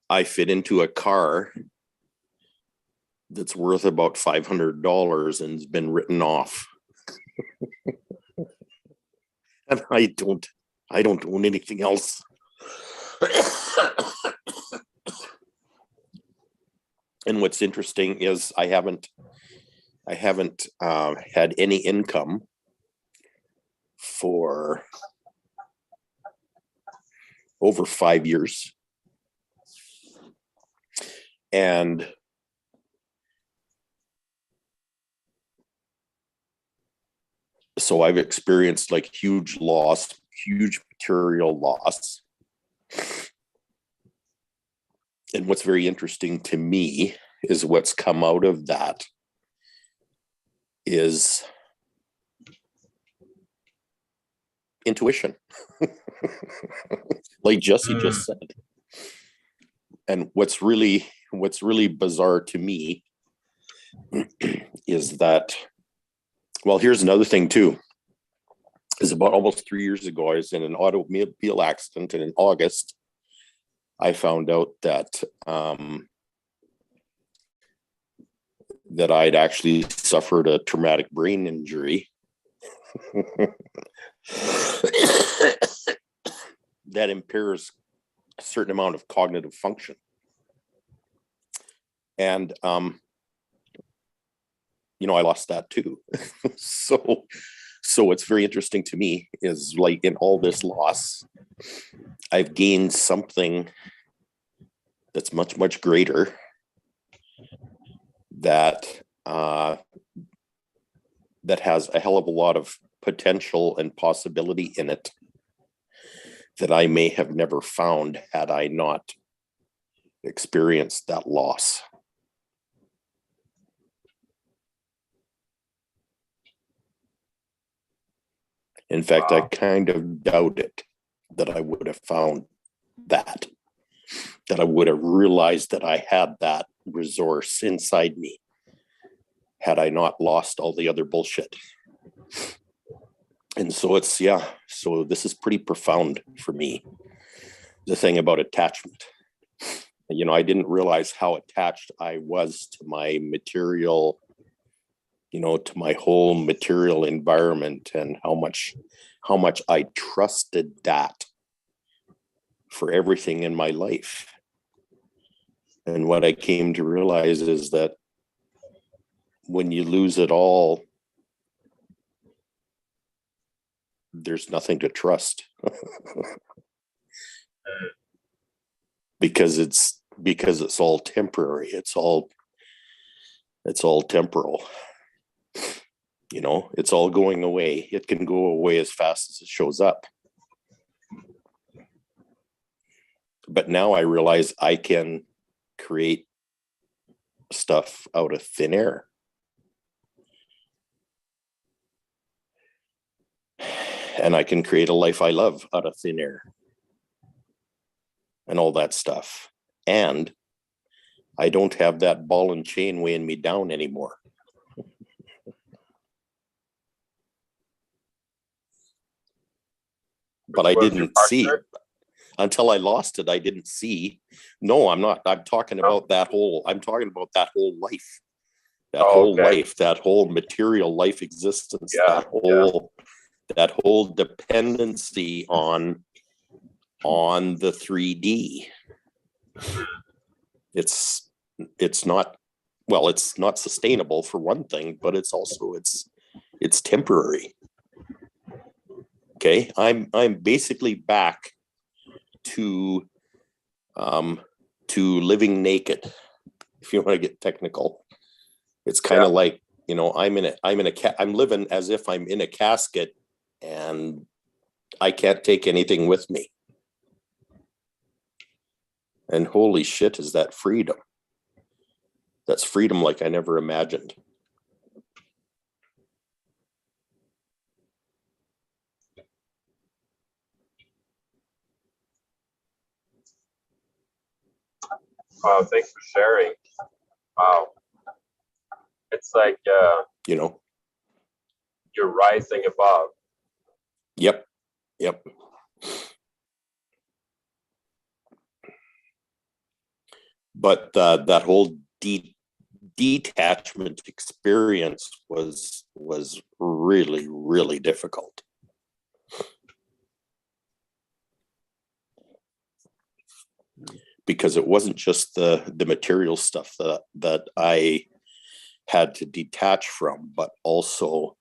I fit into a car that's worth about $500 and has been written off. And I don't own anything else. And what's interesting is I haven't had any income for over 5 years. And so I've experienced like huge loss, huge material loss. And what's very interesting to me is what's come out of that is intuition. Like Jesse just said. And what's really bizarre to me is that, well, here's another thing too, is about almost 3 years ago, I was in an automobile accident, and in August, I found out that that I'd actually suffered a traumatic brain injury that impairs a certain amount of cognitive function. And I lost that too. So what's very interesting to me is, like, in all this loss, I've gained something that's much, much greater, that that has a hell of a lot of potential and possibility in it that I may have never found had I not experienced that loss. In fact, I Wow. kind of doubt it that I would have found that I would have realized that I had that resource inside me had I not lost all the other bullshit. And so so this is pretty profound for me. The thing about attachment. I didn't realize how attached I was to my material, to my whole material environment, and how much I trusted that for everything in my life. And what I came to realize is that when you lose it all, there's nothing to trust. because it's all temporary. It's all temporal. It's all going away. It can go away as fast as it shows up. But now I realize I can create stuff out of thin air. And I can create a life I love out of thin air. And all that stuff. And I don't have that ball and chain weighing me down anymore. But I didn't see it. Until I lost it, I didn't see. No, I'm not. I'm talking about that whole life. That whole material life existence, that whole dependency on the 3D. It's not sustainable for one thing, but it's also it's temporary. Okay, I'm basically back to living naked, if you want to get technical. It's kind of like, I'm living as if I'm in a casket and I can't take anything with me. And holy shit, is that freedom. That's freedom like I never imagined. Wow, thanks for sharing. Wow. It's like, you're rising above. Yep. But that whole detachment experience was really, really difficult. Because it wasn't just the material stuff that I had to detach from, but also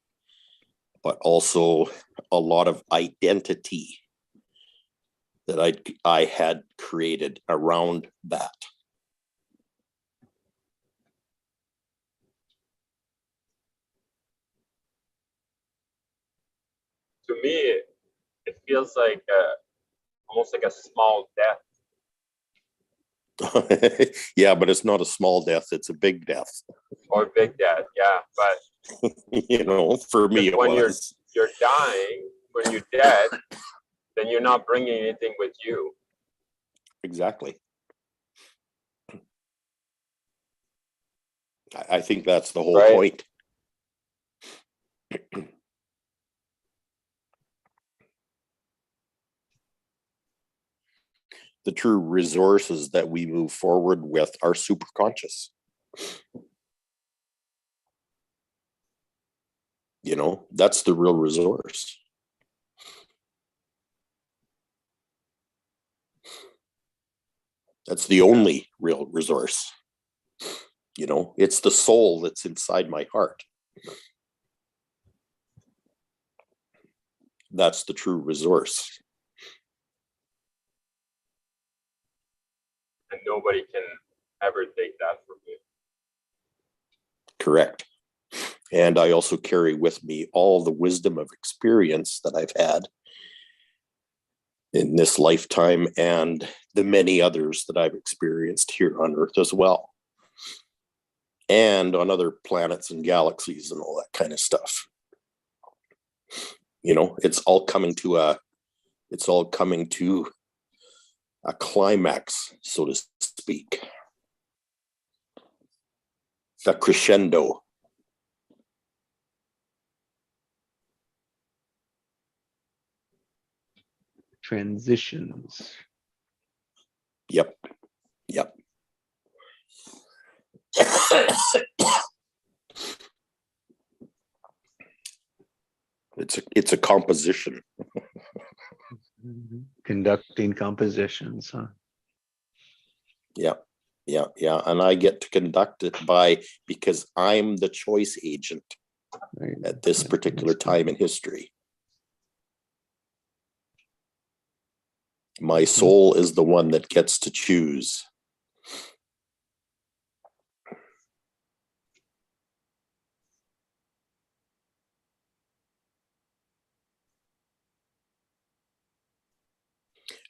a lot of identity that I had created around that. To me, it feels like almost like a small death. Yeah, but it's not a small death, it's a big death. Or big death, yeah. But for me it when was. you're dying, when you're dead, then you're not bringing anything with you. Exactly. I think that's the whole point. The true resources that we move forward with are superconscious. That's the real resource. That's the only real resource. It's the soul that's inside my heart. That's the true resource. And nobody can ever take that from you. Correct. And I also carry with me all the wisdom of experience that I've had in this lifetime and the many others that I've experienced here on Earth as well. And on other planets and galaxies and all that kind of stuff. You know, it's all coming to a climax, so to speak. The crescendo. Transitions. Yep. Yep. It's a composition. Conducting compositions, huh? Yeah. And I get to conduct it because I'm the choice agent Right. at this particular time in history. My soul is the one that gets to choose.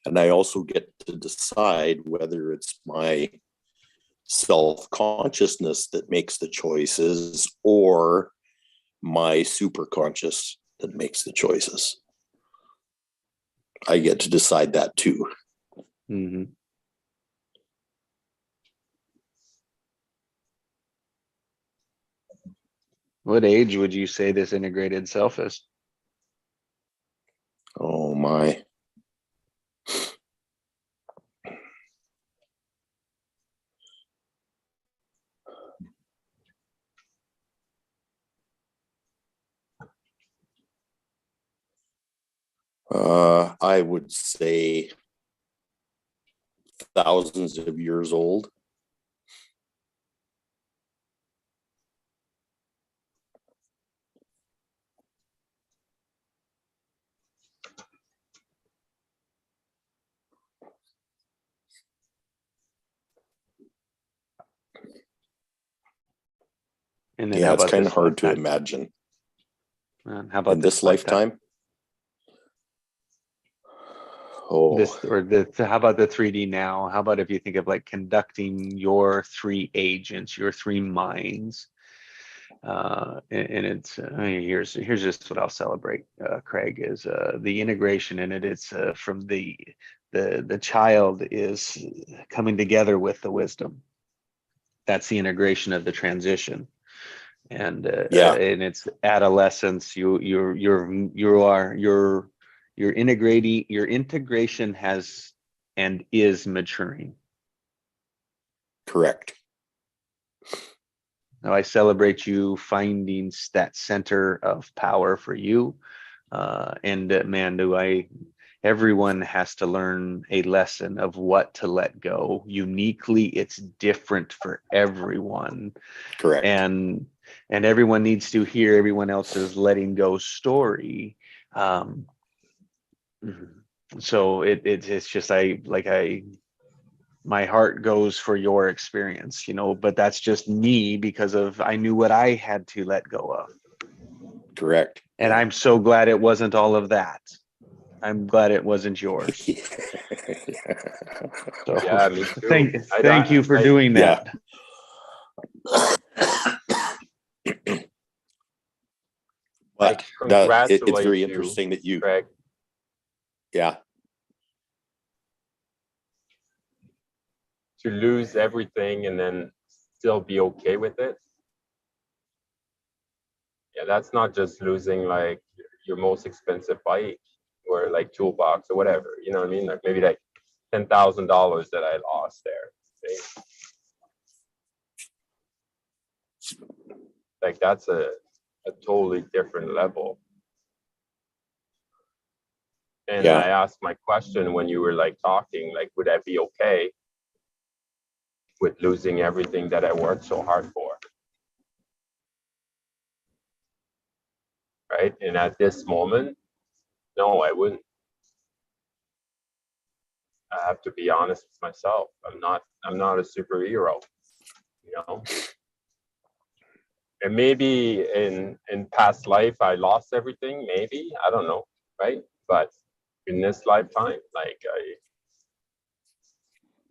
And I also get to decide whether it's my self-consciousness that makes the choices or my superconscious that makes the choices. I get to decide that too. Mm-hmm. What age would you say this integrated self is? Oh my. I would say thousands of years old. And then Yeah, how it's about kind of this hard to lifetime? imagine. How about In this lifetime? Oh, How about the 3D now? How about if you think of like conducting your three agents, your three minds? And it's here's just what I'll celebrate, Craig, is the integration in it. It's from the child is coming together with the wisdom. That's the integration of the transition. And yeah, in its adolescence, your integration has and is maturing. correct. Now I celebrate you finding that center of power for you. And man, everyone has to learn a lesson of what to let go. Uniquely, it's different for everyone. Correct. And everyone needs to hear everyone else's letting go story. So it's just my heart goes for your experience, but that's just me because I knew what I had to let go of. Correct. And yeah. I'm so glad it wasn't all of that. I'm glad it wasn't yours. So Yeah, me too. Thank you for doing that. But it's very interesting that you, Craig. Yeah. To lose everything and then still be okay with it. Yeah, that's not just losing like your most expensive bike or like toolbox or whatever. You know what I mean? Like maybe like $10,000 that I lost there. See? Like that's a totally different level. And Yeah. I asked my question when you were like talking, like, would I be okay with losing everything that I worked so hard for? Right? And at this moment, no, I wouldn't. I have to be honest with myself. I'm not a superhero, you know. And maybe in past life I lost everything, maybe, I don't know, right? But in this lifetime, like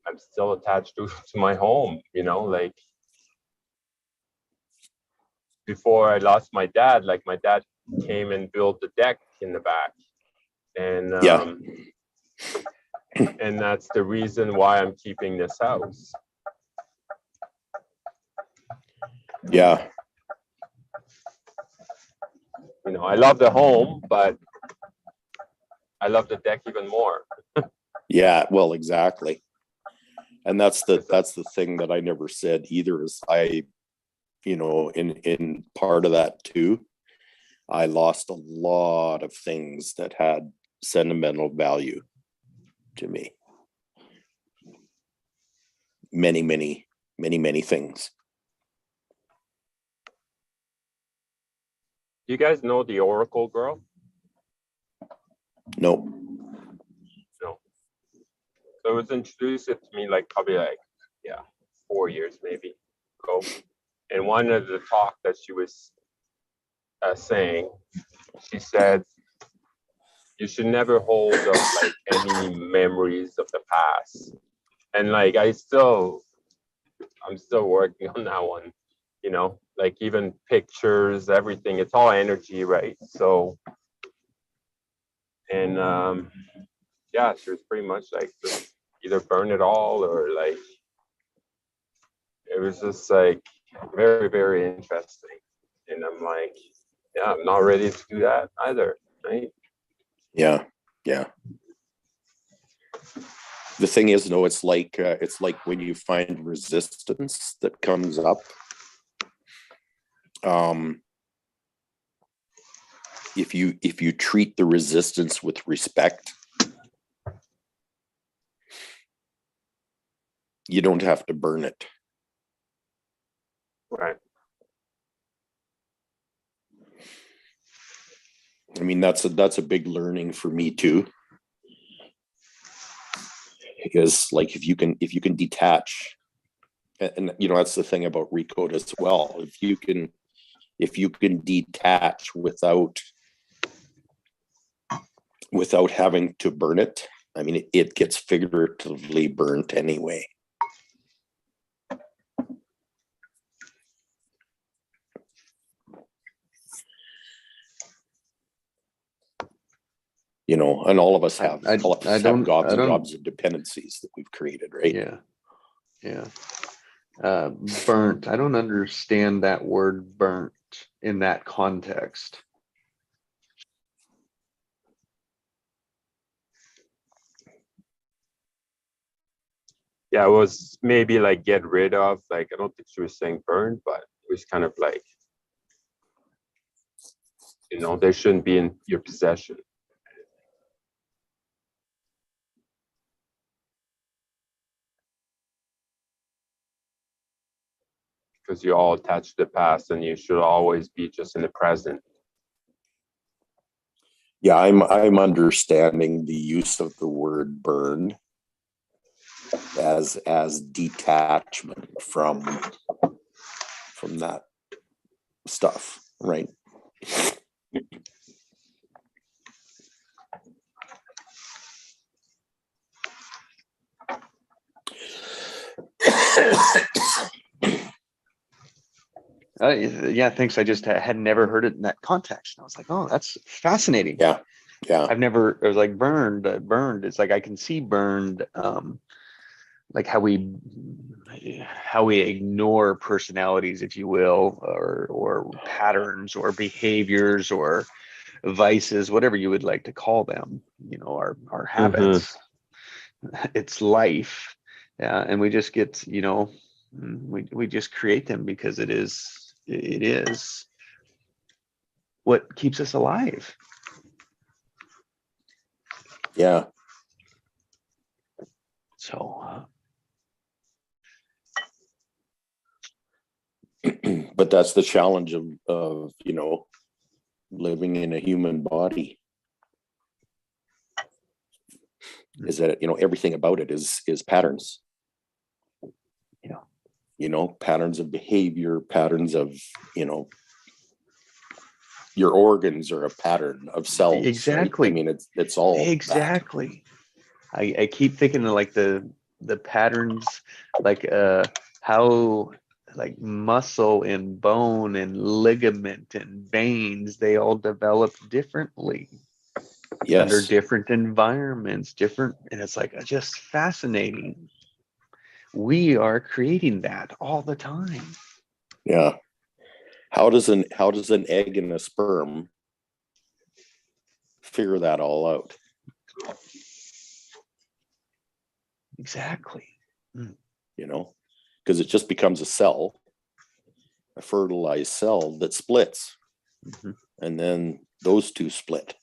I'm still attached to my home, you know, like before I lost my dad, like my dad came and built the deck in the back, and Yeah. and that's the reason why I'm keeping this house. Yeah. You know, I love the home, but I love the deck even more. Yeah. Well, exactly. And that's the thing that I never said either, is I, you know, in part of that too, I lost a lot of things that had sentimental value to me. Many, many, many, many things. You guys know the Oracle girl? No. No. So it was introduced to me like probably like 4 years maybe ago. And one of the talk that she was saying, she said, you should never hold up like any memories of the past. And like I'm still working on that one, you know, like even pictures, everything, it's all energy, right? So, and yeah, she was pretty much like just either burn it all, or like, it was just like very, very interesting. And I'm like, yeah, I'm not ready to do that either, right? Yeah. Yeah. The thing is, though, it's like when you find resistance that comes up. If you treat the resistance with respect, you don't have to burn it. Right. I mean, that's a big learning for me too. Because like if you can detach, and you know, that's the thing about Recode as well. If you can detach without having to burn it, I mean, it gets figuratively burnt anyway. You know, and all of us have gobs and gobs of dependencies that we've created, right? Yeah. Yeah. Burnt. I don't understand that word burnt in that context. Yeah, it was maybe like get rid of, like, I don't think she was saying burned, but it was kind of like, you know, they shouldn't be in your possession. Because you're all attached to the past, and you should always be just in the present. Yeah, I'm understanding the use of the word burn as detachment from that stuff, right? Yeah, thanks. I just had never heard it in that context. I was like, oh, that's fascinating. Yeah. I've never, it was like burned. It's like I can see burned, like how we ignore personalities, if you will, or patterns or behaviors or vices, whatever you would like to call them. You know, our habits. It's life, and we just get, you know, we just create them because it is what keeps us alive. Yeah. So but that's the challenge of you know, living in a human body, is that, you know, everything about it is patterns. You know, patterns of behavior, patterns of, you know, your organs are a pattern of cells. Exactly. Right? I mean, it's all exactly. I keep thinking of like the patterns, like how like muscle and bone and ligament and veins, they all develop differently under Yes. different environments, different, and it's like just fascinating. We are creating that all the time. Yeah. How does an egg and a sperm figure that all out? Exactly. You know, because it just becomes a cell, a fertilized cell that splits. Mhm. And then those two split.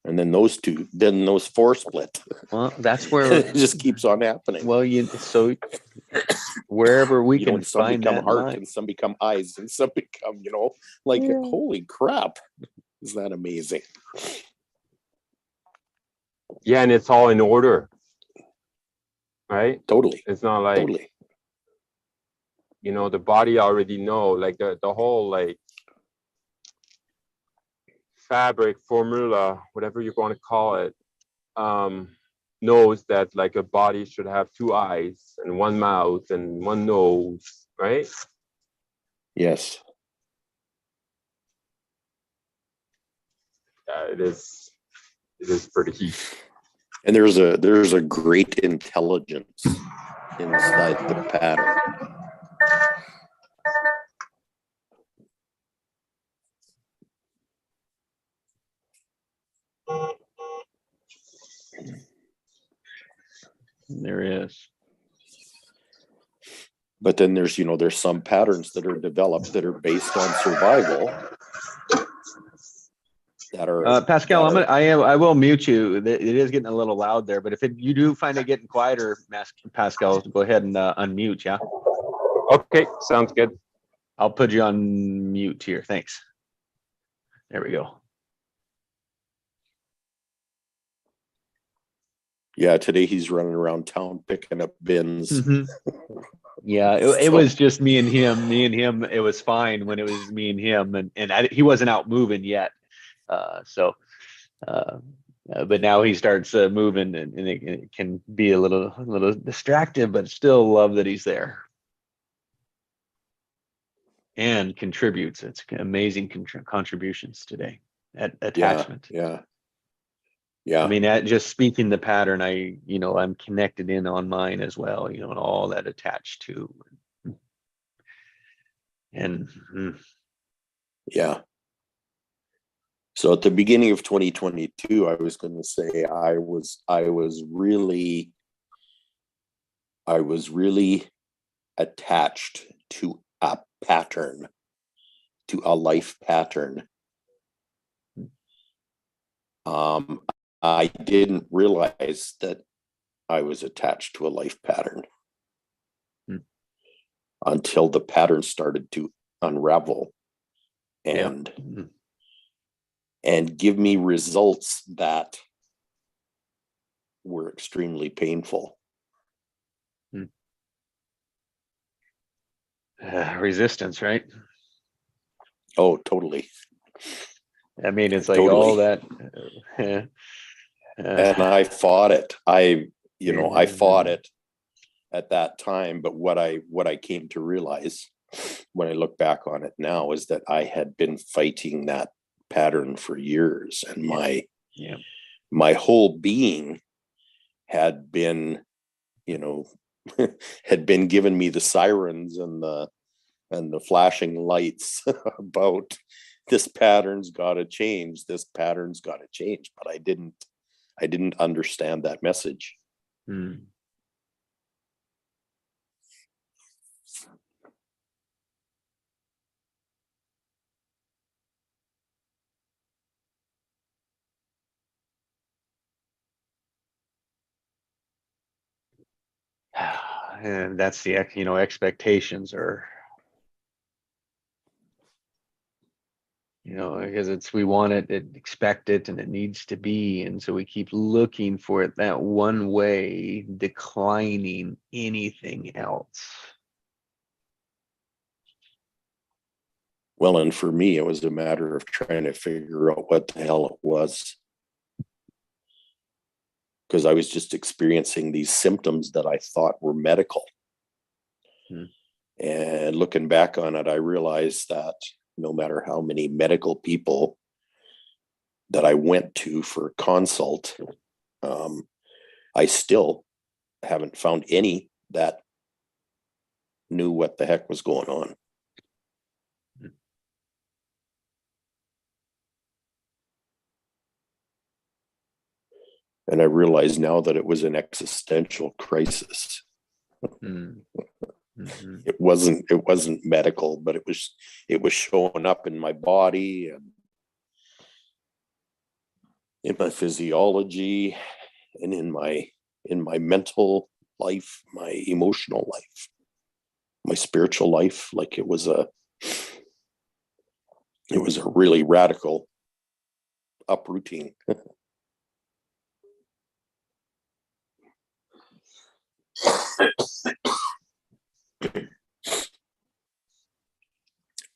And then those four split. Well, that's where It just keeps on happening. well, so wherever we You know, can and some find become that heart line. and some become eyes and some become, you know, like, Yeah. holy crap. Isn't that amazing? Yeah, and it's all in order, right? Totally. It's not like, Totally. you know, the body already know, like the whole like fabric formula, whatever you want to call it, knows that like a body should have two eyes and one mouth and one nose, right? Yes. Yeah, it is pretty. And there's a great intelligence inside the pattern. There is. But then there's, you know, there's some patterns that are developed that are based on survival. That are Pascal, I will mute you. It is getting a little loud there, but if you do find it getting quieter, Pascal, go ahead and unmute. Yeah. Okay, sounds good. I'll put you on mute here. Thanks. There we go. Yeah, today he's running around town picking up bins. Mm-hmm. Yeah, it was just me and him. It was fine when it was me and him, and he wasn't out moving yet. But now he starts moving, and it can be a little distractive, but still love that he's there and contributes. It's amazing contributions today at attachment. Yeah. I mean, just speaking the pattern, I'm connected in on mine as well, and all that attached to. And yeah. So at the beginning of 2022, I was going to say I was really attached to a pattern, to a life pattern. I didn't realize that I was attached to a life pattern until the pattern started to unravel and give me results that were extremely painful. Resistance, right? Oh, totally. I mean, it's like Totally. all that. And I fought it. I fought it at that time. But what I came to realize when I look back on it now is that I had been fighting that pattern for years, and my whole being had been, had been giving me the sirens and the flashing lights about this pattern's got to change. This pattern's got to change. But I didn't understand that message. And that's the expectations are, because we want it, expect it, and it needs to be, and so we keep looking for it that one way, declining anything else. Well, and for me, it was a matter of trying to figure out what the hell it was, because I was just experiencing these symptoms that I thought were medical. And looking back on it, I realized that no matter how many medical people that I went to for consult, I still haven't found any that knew what the heck was going on. And I realize now that it was an existential crisis. Mm-hmm. It wasn't medical, but it was showing up in my body and in my physiology and in my mental life, my emotional life, my spiritual life. Like it was a really radical uprooting.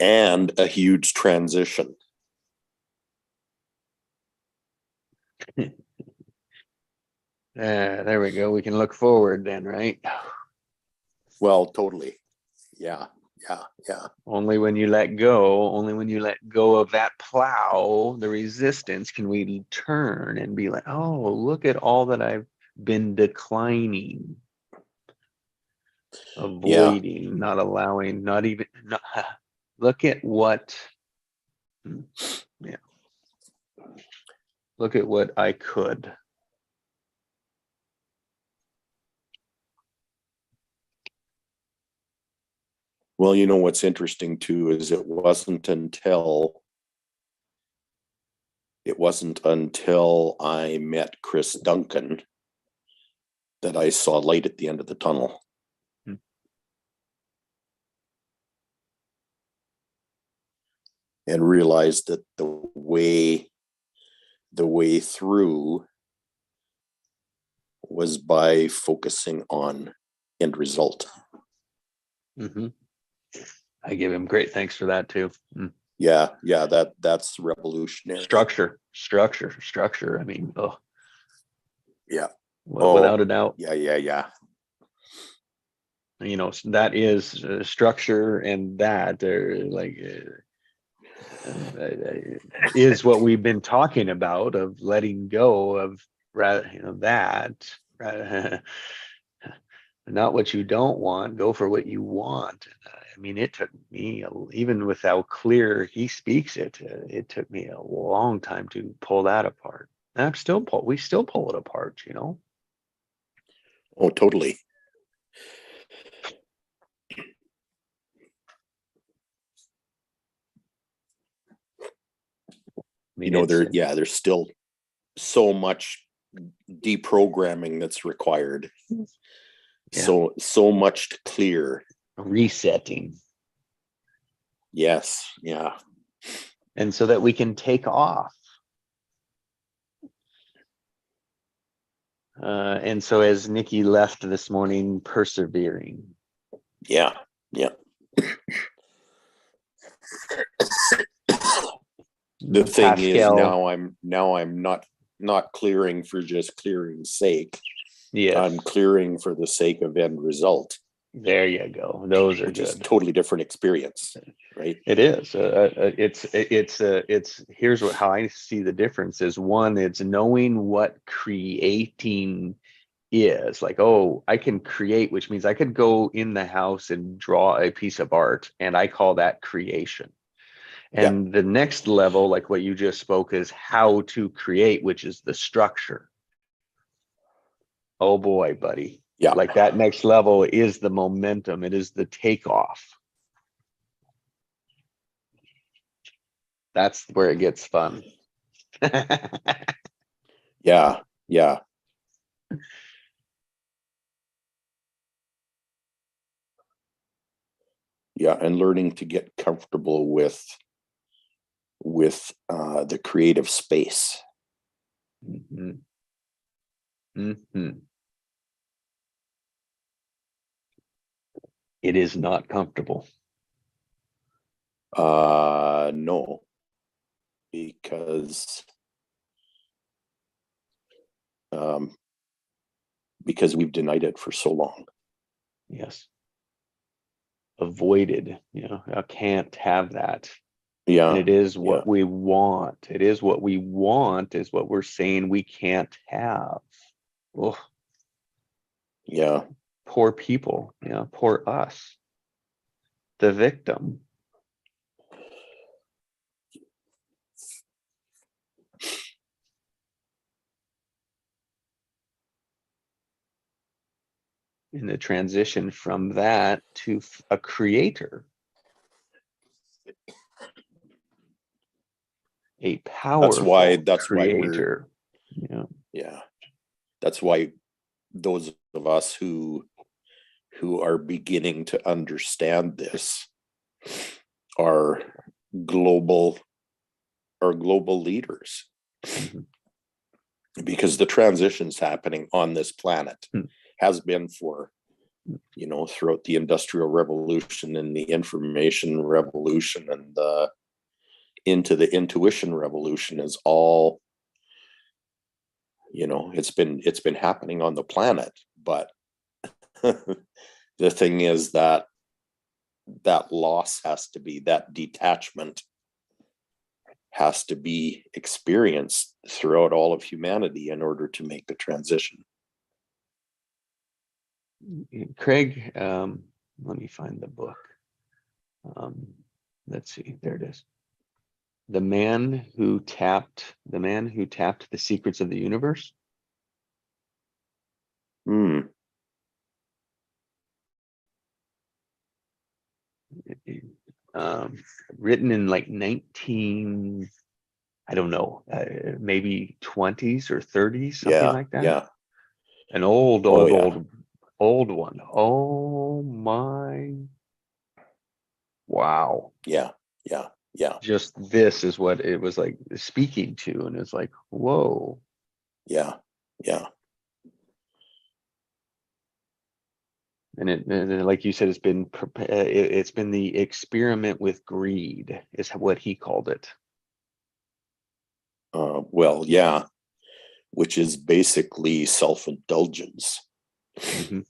And a huge transition. There we go. We can look forward then, right? Well, totally. Yeah. Only when you let go of that plow, the resistance, can we turn and be like, oh, look at all that I've been declining, avoiding, not allowing, not even, not, look at what, yeah. Look at what I could. Well, you know what's interesting too is it wasn't until I met Chris Duncan that I saw light at the end of the tunnel. And realized that the way through was by focusing on end result. Mm-hmm. I give him great thanks for that too. Yeah, that's revolutionary. Structure. I mean, yeah, without a doubt. Yeah. You know, that is structure, and that is what we've been talking about, of letting go of, that. Not what you don't want, go for what you want. I mean, it took me, even with how clear he speaks it, it took me a long time to pull that apart. And we still pull it apart, you know? Oh, totally. I mean, there's still so much deprogramming that's required. Yeah. So much to clear. Resetting. Yes. Yeah. And so that we can take off. And so as Nikki left this morning, persevering. Yeah. The thing Pascal, is now I'm not clearing for just clearing's sake. Yes. I'm clearing for the sake of end result. There you go. Those are which good. Is a totally different experience, right? It is. It's here's how I see the difference is: one, it's knowing what creating is. Like, oh, I can create, which means I could go in the house and draw a piece of art, and I call that creation. And the next level, like what you just spoke, is how to create, which is the structure. Oh boy, buddy. Yeah. Like that next level is the momentum. It is the takeoff. That's where it gets fun. Yeah. Yeah, and learning to get comfortable with the creative space. Mm-hmm. Mm-hmm. It is not comfortable. No, because we've denied it for so long. Yes. avoided. I can't have that. Yeah. And it is Yeah. what we want. It is what we want is what we're saying we can't have. Oh, Yeah. poor people, poor us, the victim. In the transition from that to a creator, a powerful that's why we're, creator. yeah, that's why those of us who are beginning to understand this are global leaders, Mhm. because the transitions happening on this planet has been for, throughout the Industrial Revolution and the Information Revolution and into the Intuition Revolution is all, it's been happening on the planet. But the thing is that loss has to be, that detachment has to be experienced throughout all of humanity in order to make the transition. Craig, let me find the book. Let's see, there it is. The man who tapped the secrets of the universe. Written in like 19, I don't know, maybe 20s or 30s, something like that. Yeah. An old one. Oh my. Wow. Yeah. Just this is what it was like speaking to, and it's like, whoa. Yeah. And like you said, it's been the experiment with greed, is what he called it. Well, yeah, which is basically self-indulgence, Mm-hmm.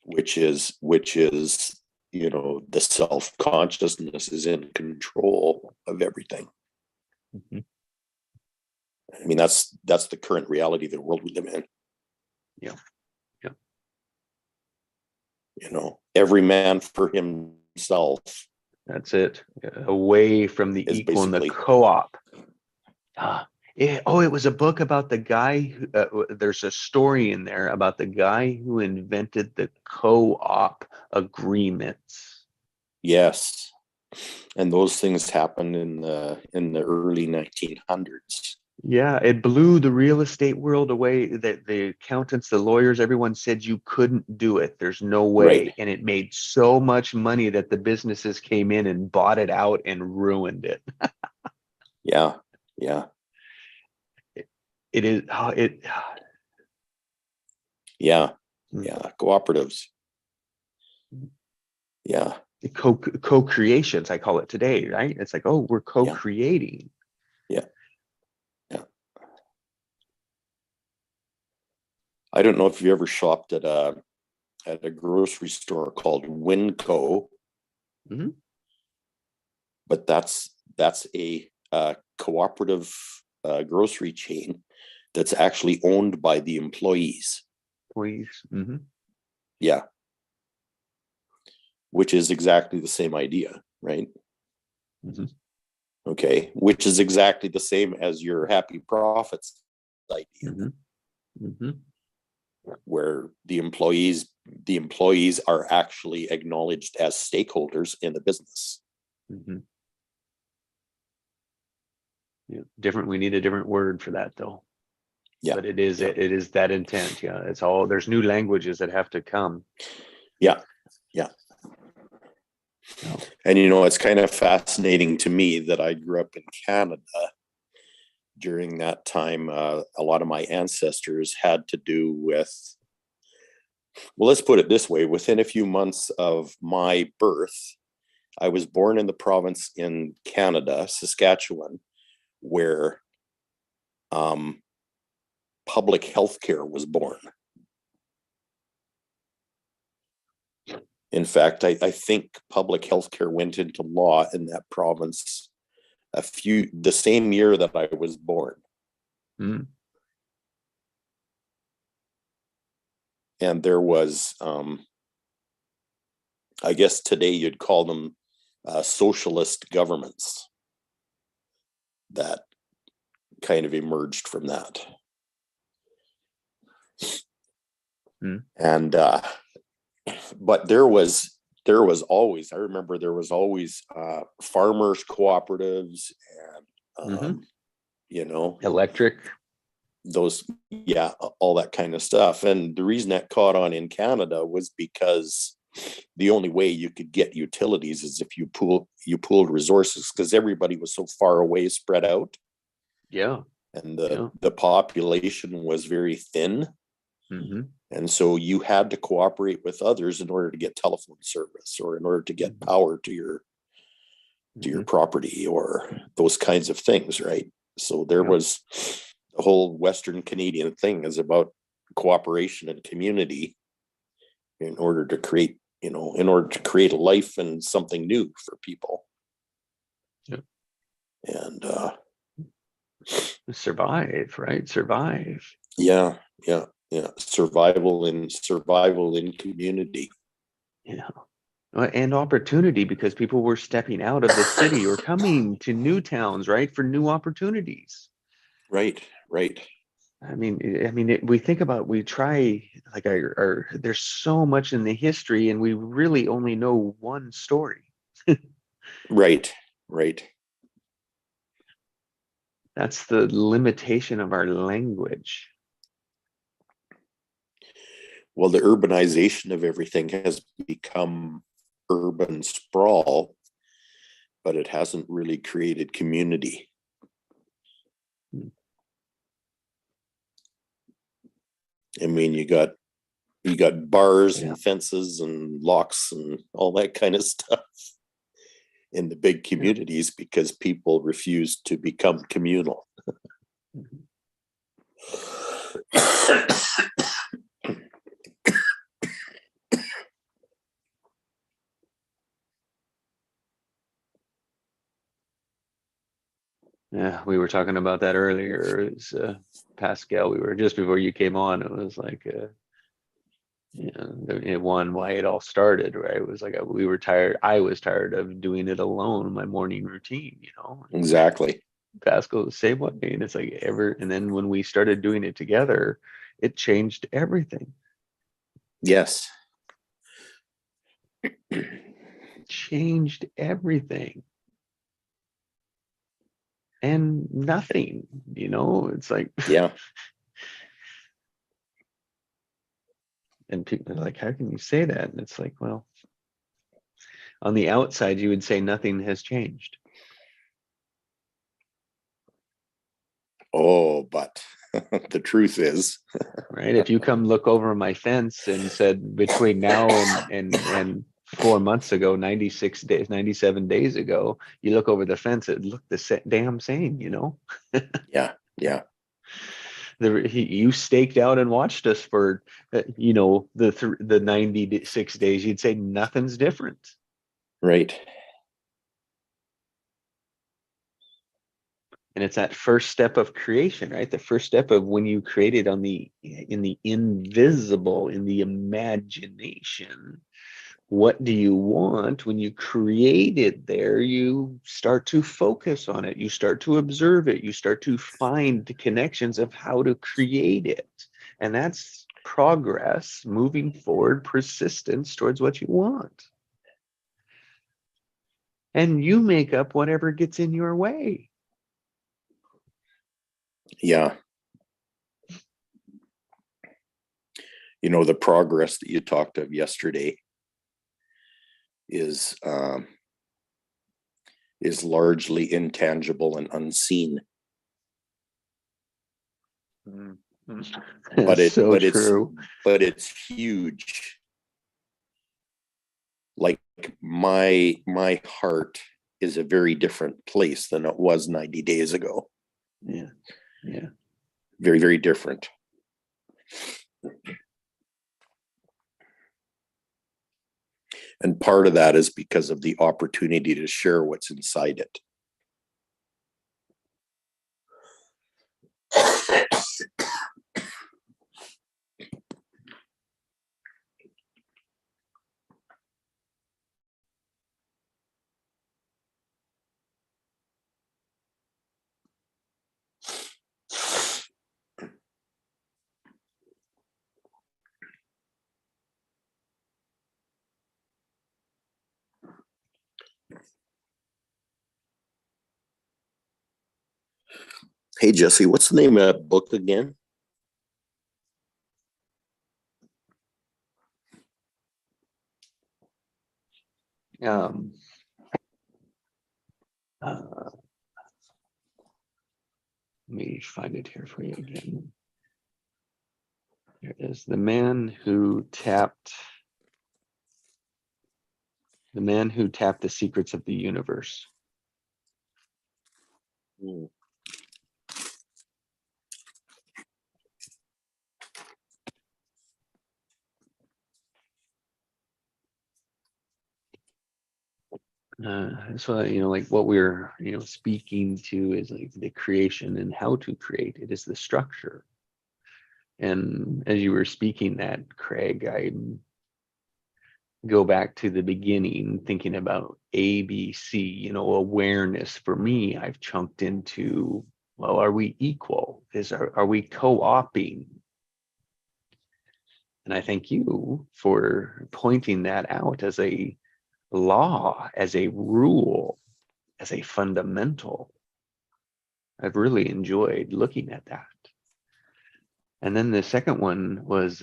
which is the self-consciousness is in control of everything. Mm-hmm. I mean, that's the current reality of the world we live in. Yeah. Every man for himself. That's it. Away from the equal and the co-op. It was a book about the guy who, there's a story in there about the guy who invented the co-op agreements. Yes. And those things happened in the early 1900s. Yeah, it blew the real estate world away. That the accountants, the lawyers, everyone said you couldn't do it. There's no way. Right. And it made so much money that the businesses came in and bought it out and ruined it. Yeah. It is Yeah. Cooperatives. Yeah. Co-creations, I call it today, right? It's like, oh, we're co-creating. Yeah. I don't know if you ever shopped at a grocery store called Winco. Mm-hmm. But that's a cooperative grocery chain that's actually owned by the employees. Mm-hmm. Yeah. Which is exactly the same idea, right? Mm-hmm. Okay. Which is exactly the same as your happy profits idea. Mm-hmm. Mm-hmm. Where the employees are actually acknowledged as stakeholders in the business. Mm-hmm. Yeah. Different. We need a different word for that, though. Yeah. But it is that intent. Yeah. It's all. There's new languages that have to come. Yeah. Oh. And it's kind of fascinating to me that I grew up in Canada. During that time, a lot of my ancestors had to do with, well, let's put it this way. Within a few months of my birth, I was born in the province in Canada, Saskatchewan, where public health care was born. In fact, I think public health care went into law in that province the same year that I was born. Mm. And there was, I guess today you'd call them socialist governments that kind of emerged from that. Mm. And but there was always, I remember there was always farmers cooperatives and you know, Electric. those, yeah, all that kind of stuff. And the reason that caught on in Canada was because the only way you could get utilities is if you pooled resources, because everybody was so far away, spread out, Yeah. and the population was very thin. Mm-hmm. And so you had to cooperate with others in order to get telephone service, or in order to get power to your property, or those kinds of things, right? So there was the whole Western Canadian thing is about cooperation and community in order to create, in order to create a life and something new for people. Yeah. And survive, right? Survive. yeah. Survival in community. Yeah. And opportunity, because people were stepping out of the city or coming to new towns, right, for new opportunities. Right. I mean, we think about, we try, like, there's so much in the history, and we really only know one story. Right. That's the limitation of our language. Well, the urbanization of everything has become urban sprawl, but it hasn't really created community. I mean, you got bars and fences and locks and all that kind of stuff in the big communities because people refuse to become communal. Yeah, we were talking about that earlier. It was Pascal. We were just before you came on. It was like, why it all started, right? It was like we were tired. I was tired of doing it alone, my morning routine. Exactly. Pascal the same way, and it's like and then when we started doing it together, it changed everything. Yes. Changed everything. And nothing, it's like, yeah. And people are like, how can you say that? And it's like, well, on the outside, you would say nothing has changed. Oh, but the truth is, right? If you come look over my fence and said between now and 4 months ago, 96 days, 97 days ago, you look over the fence, it looked the damn same, Yeah. You staked out and watched us for, the 96 days. You'd say nothing's different. Right. And it's that first step of creation, right? The first step of when you created in the invisible, in the imagination. What do you want? When you create it there, you start to focus on it. You start to observe it. You start to find the connections of how to create it. And that's progress, moving forward, persistence towards what you want. And you make up whatever gets in your way. Yeah. The progress that you talked of yesterday is largely intangible and unseen. But it's huge. Like my heart is a very different place than it was 90 days ago. Yeah. Very, very different. And part of that is because of the opportunity to share what's inside it. Hey, Jesse, what's the name of that book again? Um, let me find it here for you again. There is The Man Who Tapped the Secrets of the Universe. Hmm. So like what we're speaking to is like the creation and how to create it is the structure. And as you were speaking that, Craig, I go back to the beginning thinking about ABC, awareness. For me, I've chunked into, well, are we equal? Are we co-oping? And I thank you for pointing that out as a law, as a rule, as a fundamental. I've really enjoyed looking at that. And then the second one was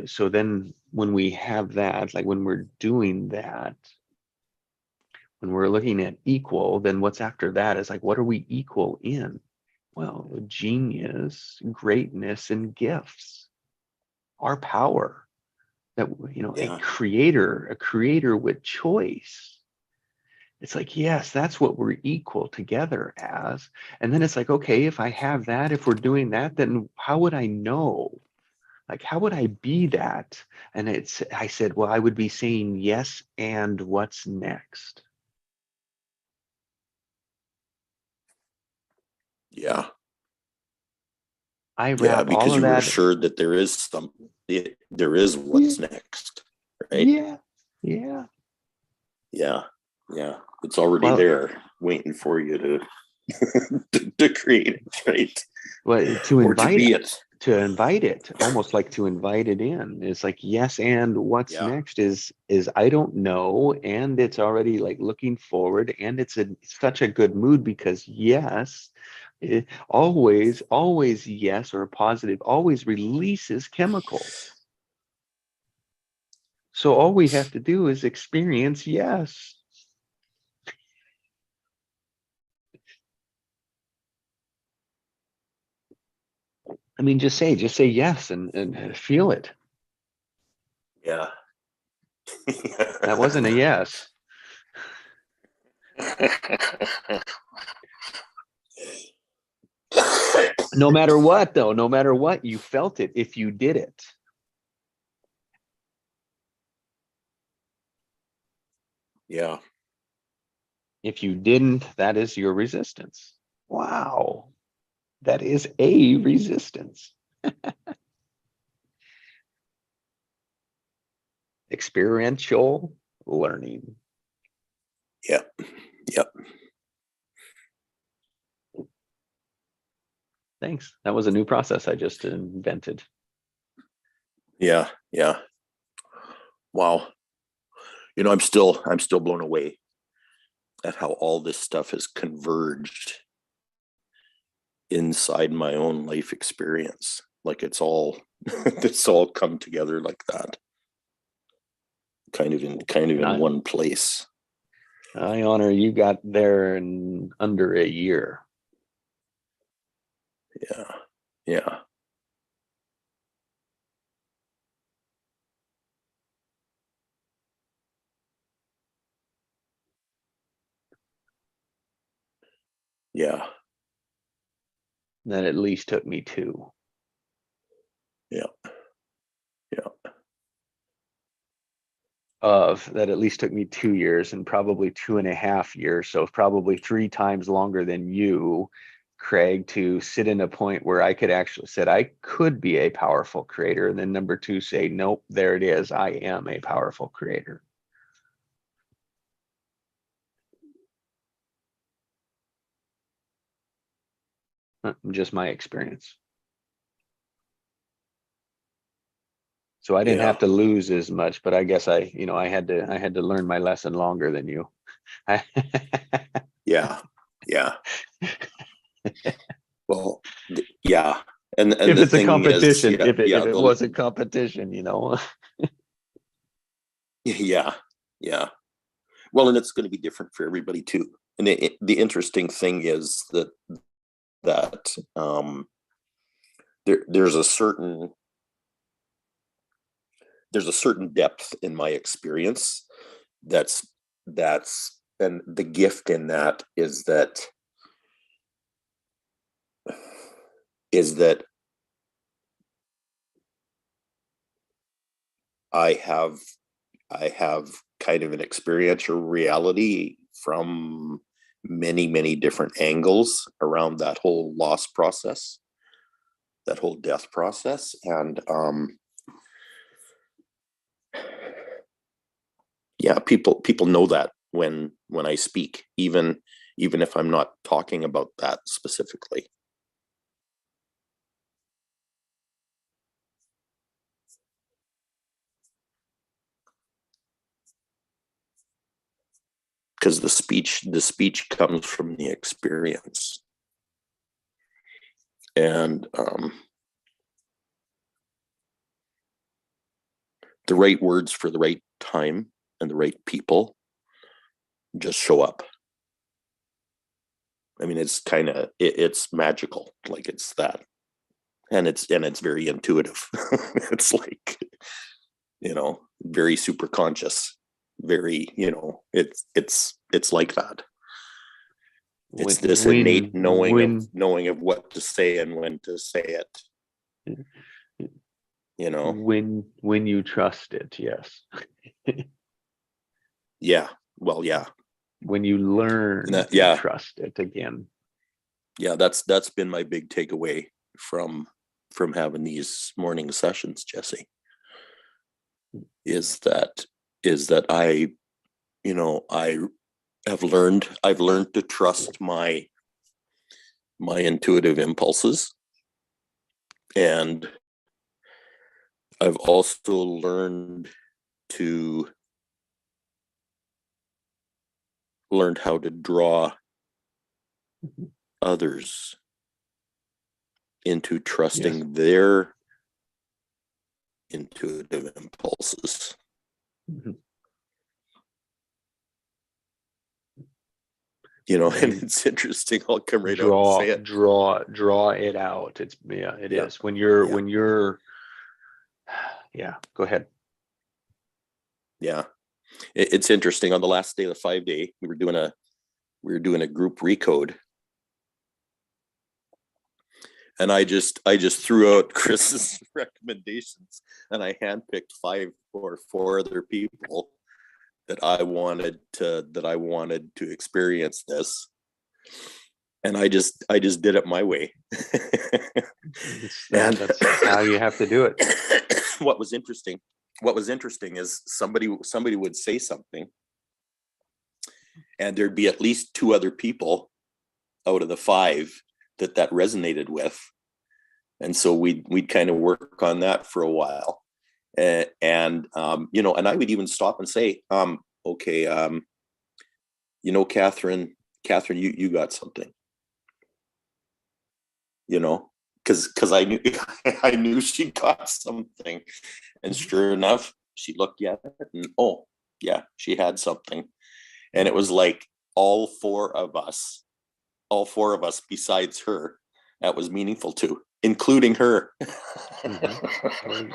so then when we have that, like when we're doing that, when we're looking at equal, then what's after that is like, what are we equal in? Well, genius, greatness, and gifts, our power. That Yeah. a creator with choice. It's like, yes, that's what we're equal together as. And then it's like, okay, if I have that, if we're doing that, then how would I know? Like, how would I be that? And I said, well, I would be saying yes, and what's next? Yeah. I Yeah, wrap all because of you were that. assured that there is what's next, right? Yeah, yeah. Yeah, yeah. It's already Well, there, waiting for you to to create it, right? well, to Or to invite be it, it. almost like to invite it in. It's like, yes, and what's Yeah. next is I don't know, and it's already like looking forward, and it's such a good mood because yes, always yes, or positive always releases chemicals. So all we have to do is experience yes. I mean, just say yes and feel it. Yeah. That wasn't a yes. No matter what, though, no matter what, you felt it if you did it. Yeah. If you didn't, that is your resistance. Wow. That is a resistance. Experiential learning. Yep. Yep. Thanks. That was a new process I just invented. Yeah. Yeah. Wow. I'm still blown away at how all this stuff has converged inside my own life experience. Like it's all it's all come together like that. Kind of in one place. I honor you got there in under a year. Yeah. Yeah. Yeah. That at least took me 2. Yeah. Yeah. of that at least took me 2 years and probably 2.5 years. So probably 3 times longer than you, Craig, to sit in a point where I could actually said I could be a powerful creator. And then number 2, say, nope, there it is. I am a powerful creator. Just my experience. So I didn't have to lose as much, but I guess I had to learn my lesson longer than you. Yeah. Well, yeah. And if the it's a thing competition, is, if it was a competition, Yeah. Well, and it's going to be different for everybody too. And the interesting thing is that there's a certain depth in my experience that's and the gift in that is that I have kind of an experiential reality from many different angles around that whole loss process, that whole death process. And yeah, people know that when I speak, even if I'm not talking about that specifically. Because the speech comes from the experience. And the right words for the right time and the right people just show up. I mean, it's kind of it's magical, like it's that, and it's very intuitive. It's like, very super conscious, very, it's like that. It's this innate knowing of what to say and when to say it. When you trust it, yes. Yeah. Well, yeah. When you learn to trust it again. Yeah, that's been my big takeaway from having these morning sessions, Jesse. Is that I've learned to trust my intuitive impulses, and I've also learned how to draw others into trusting their intuitive impulses. Mm-hmm. And it's interesting. I'll come right out and say it. Draw it out. It is. When you're go ahead. Yeah. It's interesting. On the last day of the 5-day, we were doing a group recode. And I just threw out Chris's recommendations, and I handpicked 5 or 4 other people that I wanted to experience this. And I just did it my way. That's how you have to do it. What was interesting is somebody would say something, and there'd be at least 2 other people out of the 5 that resonated with. And so we'd kind of work on that for a while. And I would even stop and say, okay, Catherine, you got something, because I knew she got something. And sure enough, she looked at it and, oh yeah, she had something. And it was like all four of us besides her, that was meaningful to, including her. Mm-hmm.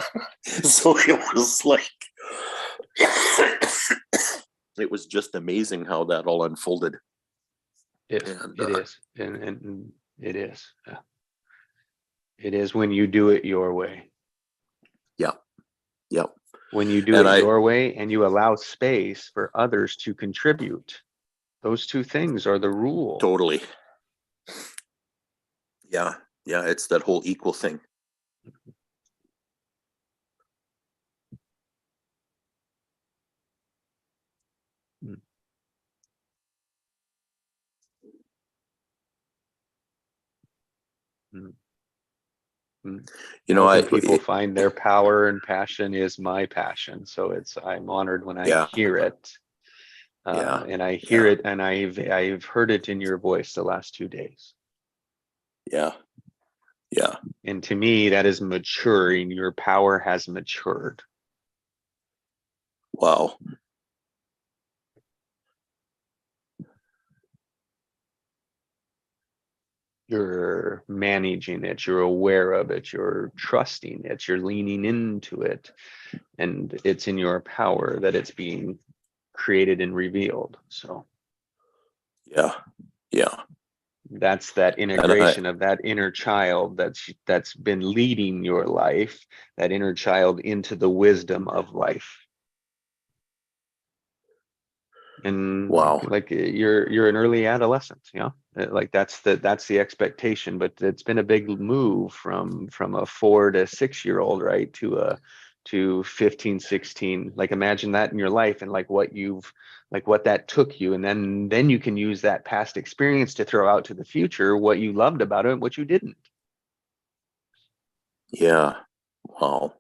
So it was like, it was just amazing how that all unfolded. It is. And it is. It is when you do it your way. Yeah. when you do And it I your way and you allow space for others to contribute. Those two things are the rule. totally. Yeah. Yeah. It's that whole equal thing. Mm. Mm. Mm. You know, Helping people find their power and passion is my passion. So I'm honored when I yeah, hear it. yeah, And I hear yeah, it, and I've heard it in your voice the last 2 days. yeah, yeah. And to me, that is maturing. Your power has matured. Wow. You're managing it, you're aware of it, you're trusting it, you're leaning into it, and it's in your power that it's being created and revealed. So Yeah, yeah. that's that And integration of that inner child that's been leading your life, that inner child into the wisdom of life. And wow. like you're an early adolescent, like that's the expectation, but it's been a big move from a 4 to 6 year old, right, to 15, 16. Like imagine that in your life, and like what that took you, and then you can use that past experience to throw out to the future what you loved about it and what you didn't. Yeah. Wow.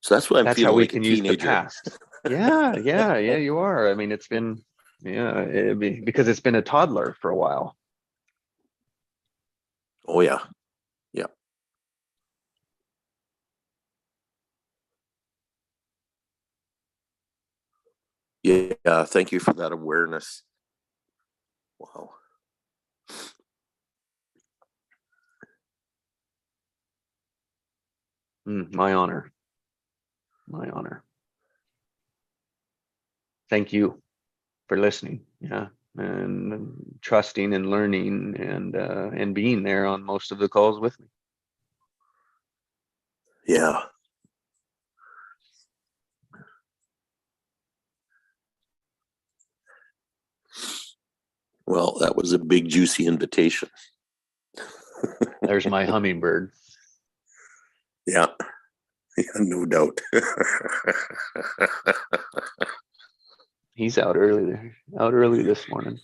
So that's why I'm That's how feeling we like a can use the teenager. past. Yeah, you are. I mean, it's been, because it's been a toddler for a while. Oh yeah. Yeah. Yeah. Thank you for that awareness. Wow. My honor. My honor. Thank you for listening. Yeah. And trusting and learning and being there on most of the calls with me. Yeah. Well, that was a big, juicy invitation. There's my hummingbird. Yeah. Yeah, no doubt. He's out early this morning.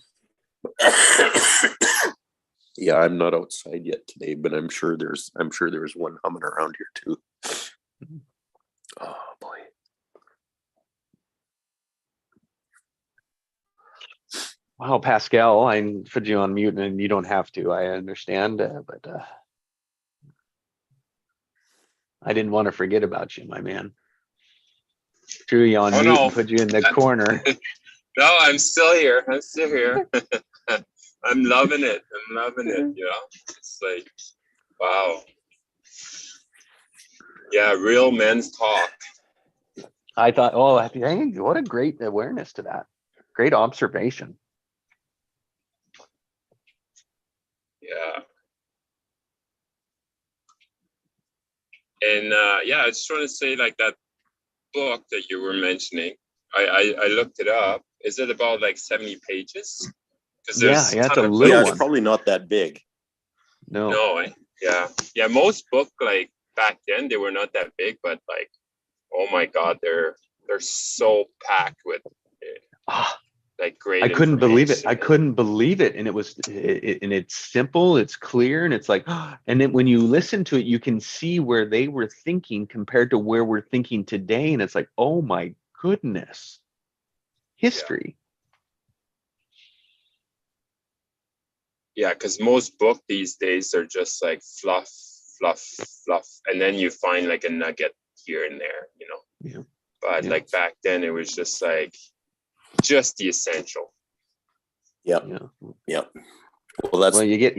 Yeah, I'm not outside yet today, but I'm sure there's one humming around here too. Oh boy. Wow, Pascal, I put you on mute, and you don't have to. I understand, but I didn't want to forget about you, my man. Threw you on mute and put you in the corner. No, I'm still here. I'm still here. I'm loving it. I'm loving it. It's like, wow. Yeah, real men's talk. I thought, oh, hey, what a great awareness to that. Great observation. Yeah. And yeah, I just want to say, like, that book that you were mentioning, I looked it up. Is it about like 70 pages? Because Yeah, there's it's a ton of little Yeah, it's one. probably not that big. No. No, yeah. Most book, like back then, they were not that big, but like, oh my God, they're so packed with like great I couldn't believe it. information. I couldn't believe it. And and it's simple, it's clear, and it's like, and then when you listen to it, you can see where they were thinking compared to where we're thinking today. And it's like, oh my goodness, history. Yeah, because most book these days are just like fluff, fluff, fluff, and then you find like a nugget here and there, Yeah. But Yeah. like back then, it was just like just the essential. Yep. Yeah. Yep. Well, that's you get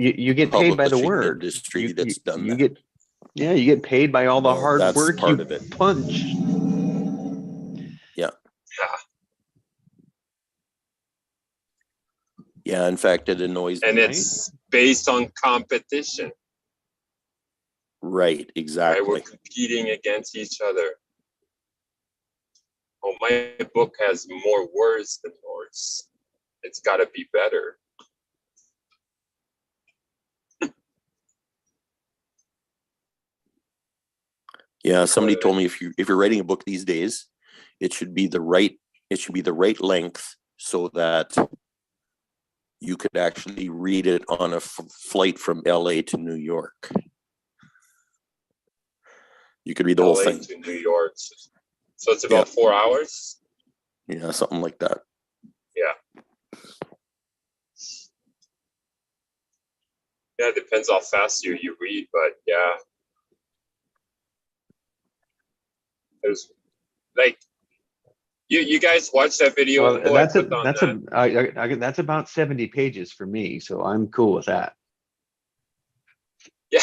paid by the publishing word. industry that's done you that. you get paid by all the Well, hard that's work part you of it. punch. Yeah. Yeah. Yeah. In fact, it annoys And me. it's based on competition. Right, Right? exactly. We're competing against each other. Oh, my book has more words than yours. It's got to be better. Yeah, somebody told me if you're writing a book these days, it should be the right length so that you could actually read it on a flight from LA to New York. You could read the whole LA thing. to New York. So it's about 4 hours. Yeah, something like that. Yeah. Yeah, it depends how fast you read, but yeah. There's like you guys watch that video Well, I put on that? that's about 70 pages for me, so I'm cool with that. Yeah.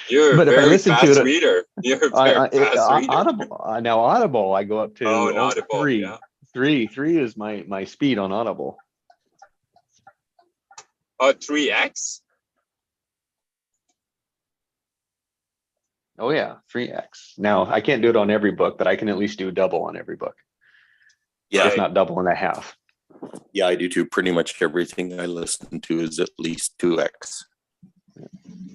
You're But a if I very listen to fast it, reader. You're a very fast reader. Audible, I go up to Oh, an Audible, three. yeah. Three is my speed on Audible. 3x? Oh yeah, 3x. Now I can't do it on every book, but I can at least do double on every book. Yeah, If not double and a half. yeah, I do too. Pretty much everything I listen to is at least 2x.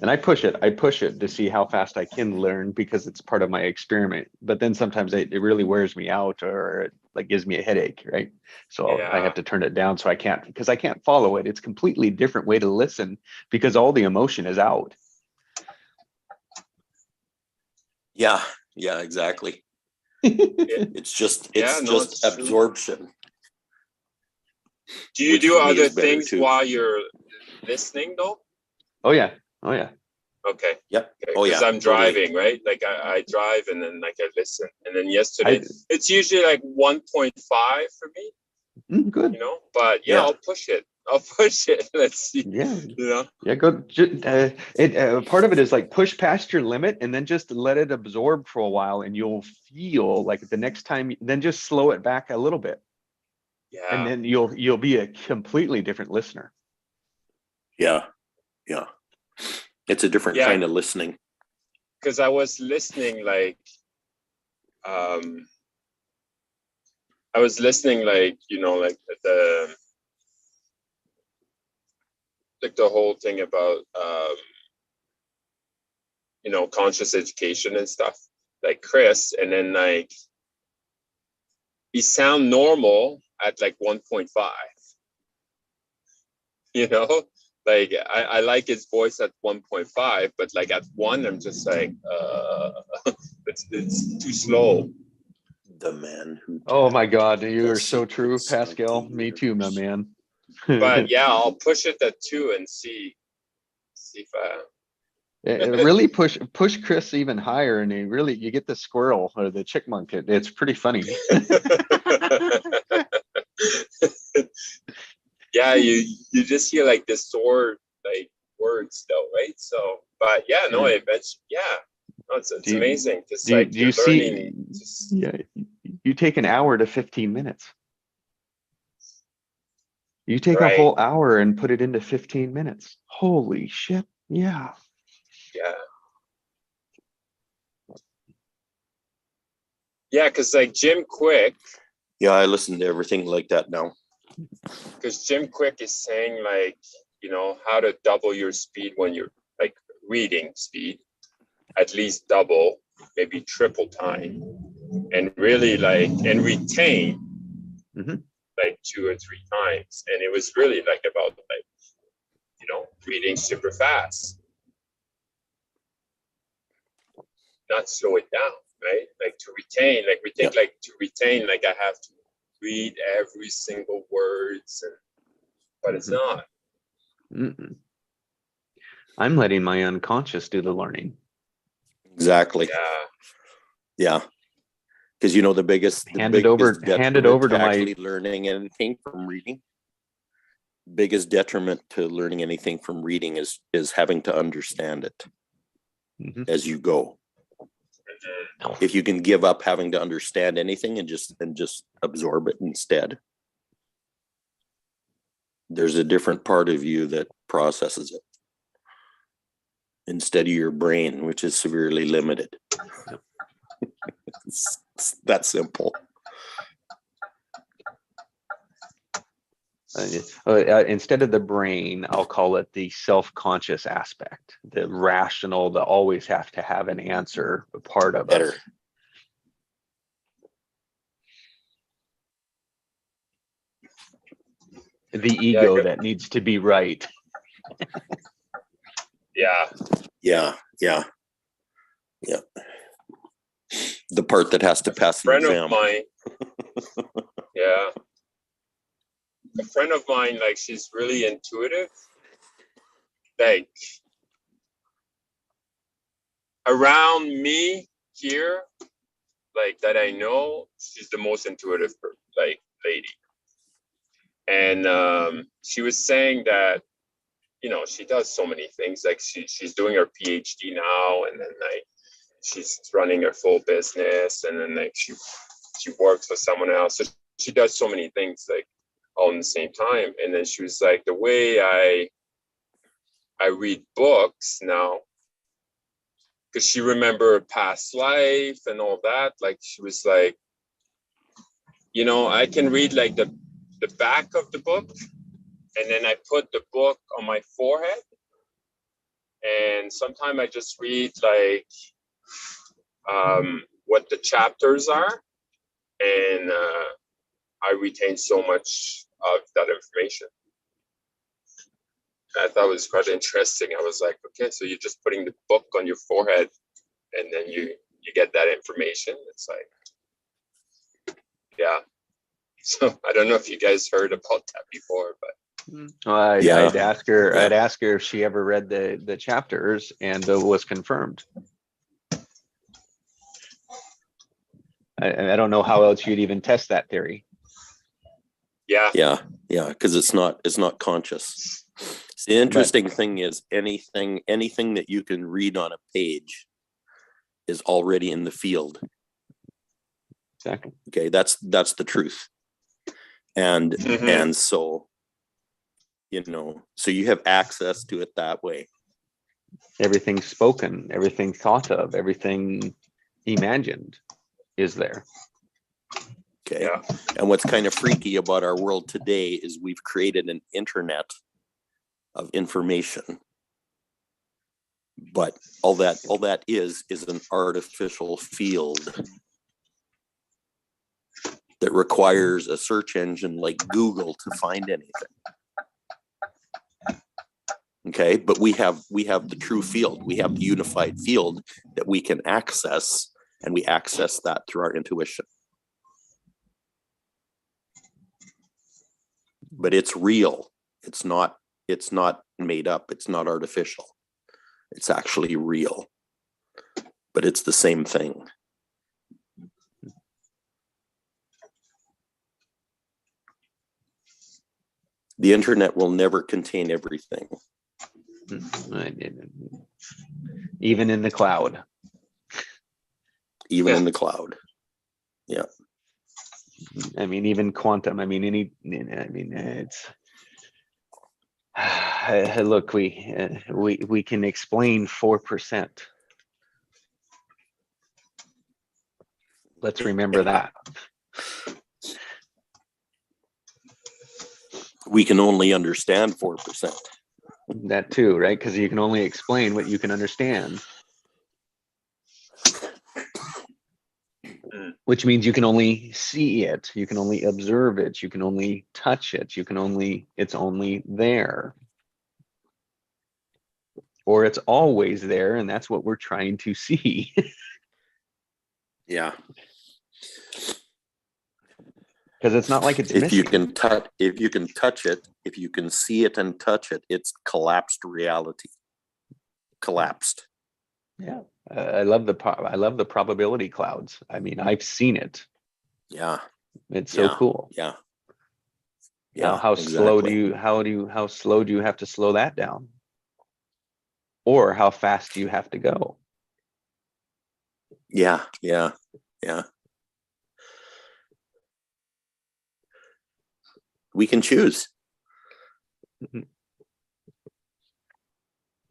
And I push it to see how fast I can learn because it's part of my experiment. But then sometimes it really wears me out or it like gives me a headache, right? So I Yeah. have to turn it down so I can't follow it. It's a completely different way to listen because all the emotion is out. Yeah, exactly. It's just it's true. absorption. Do you which do for me other is better, things too. while you're listening though? Oh yeah. Okay. Yep. Okay. Oh, Because yeah, I'm totally. driving, right? Like I drive and then like I listen. And then yesterday, it's usually like 1.5 for me, Good. you know? But yeah, Yeah. I'll push it. Let's see. Yeah. You know? Yeah, part of it is like push past your limit and then just let it absorb for a while and you'll feel like the next time, then just slow it back a little bit. And Yeah. then you'll be a completely different listener. Yeah. It's a different kind of listening. Because I was listening like you know, like the whole thing about you know, conscious education and stuff, like Chris, and then like he sound normal at like 1.5. You know, like I like his voice at 1.5, but like at 1, I'm just like it's too slow. The man who. Oh my God, you are so true, Pascal. Me too, my man. But yeah, I'll push it at 2 and see if It really push Chris even higher, and you get the squirrel or the chickmunk. It's pretty funny. Yeah, you just hear like this sword like words though, right? So, but yeah, no, eventually, yeah, no, it's amazing. Just do like you you're see? learning. Yeah, you take an hour to 15 minutes. You take a whole hour and put it into 15 minutes. Holy shit! Yeah. Yeah. Yeah, because like Jim Quick. Yeah, I listen to everything like that now. Because Jim Quick is saying like, you know, how to double your speed when you're like reading speed, at least double, maybe triple time, and really like and retain like 2 or 3 times. And it was really like about like, you know, reading super fast, not slow it down, right? Like to retain, like we think like to retain, like I have to read every single words, but it's not. I'm letting my unconscious do the learning. Exactly. Yeah. Because you know the biggest detriment to actually learning anything from reading. Biggest detriment to learning anything from reading is having to understand it as you go. If you can give up having to understand anything and just absorb it instead, there's a different part of you that processes it. instead of your brain, which is severely limited. It's that simple. Instead of the brain, I'll call it the self-conscious aspect, the rational, the always have to have an answer part of Better. us. The ego good. that needs to be right. Yeah. Yeah. The part that has to pass an Friend exam. of mine. Yeah. A friend of mine, like, she's really intuitive. Like, around me here, like, that I know, she's the most intuitive, like, lady. And she was saying that, you know, she does so many things. Like, she's doing her PhD now, and then, like, she's running her full business, and then, like, she works for someone else. So she does so many things, like, all in the same time. And then she was like, the way I read books now, because she remembered past life and all that. Like, she was like, you know, I can read like the back of the book, and then I put the book on my forehead, and sometimes I just read like what the chapters are, and I retain so much of that information. I thought it was quite interesting. I was like, okay, so you're just putting the book on your forehead, and then you get that information. It's like, yeah. So I don't know if you guys heard about that before, but I'd ask her. Yeah. I'd ask her if she ever read the chapters, and was confirmed. I don't know how else you'd even test that theory. yeah, Because it's not conscious. The interesting thing is anything that you can read on a page is already in the field. Exactly. Okay, that's the truth. And and so, you know, so you have access to it that way. Everything spoken, everything thought of, everything imagined is there. Okay. yeah, And what's kind of freaky about our world today is we've created an internet of information. But all that is an artificial field that requires a search engine like Google to find anything. Okay, but we have the true field. We have the unified field that we can access, and we access that through our intuition. But it's real. It's not made up. It's not artificial. It's actually real. But it's the same thing. The internet will never contain everything. Even in the cloud. Even in the cloud. Yeah. I mean, even quantum. I mean, it's. Look, we can explain 4%. Let's remember that. We can only understand 4%. That too, right? Because you can only explain what you can understand. Which means you can only see it, you can only observe it, you can only touch it, it's only there. Or it's always there, and that's what we're trying to see. Yeah. Because it's not like it's missing. If you can touch it, if you can see it and touch it, it's collapsed reality. Collapsed. Yeah. I love the probability clouds. I mean, I've seen it. Yeah. It's so cool. Yeah. Now, how slow do you have to slow that down? Or how fast do you have to go? Yeah. We can choose.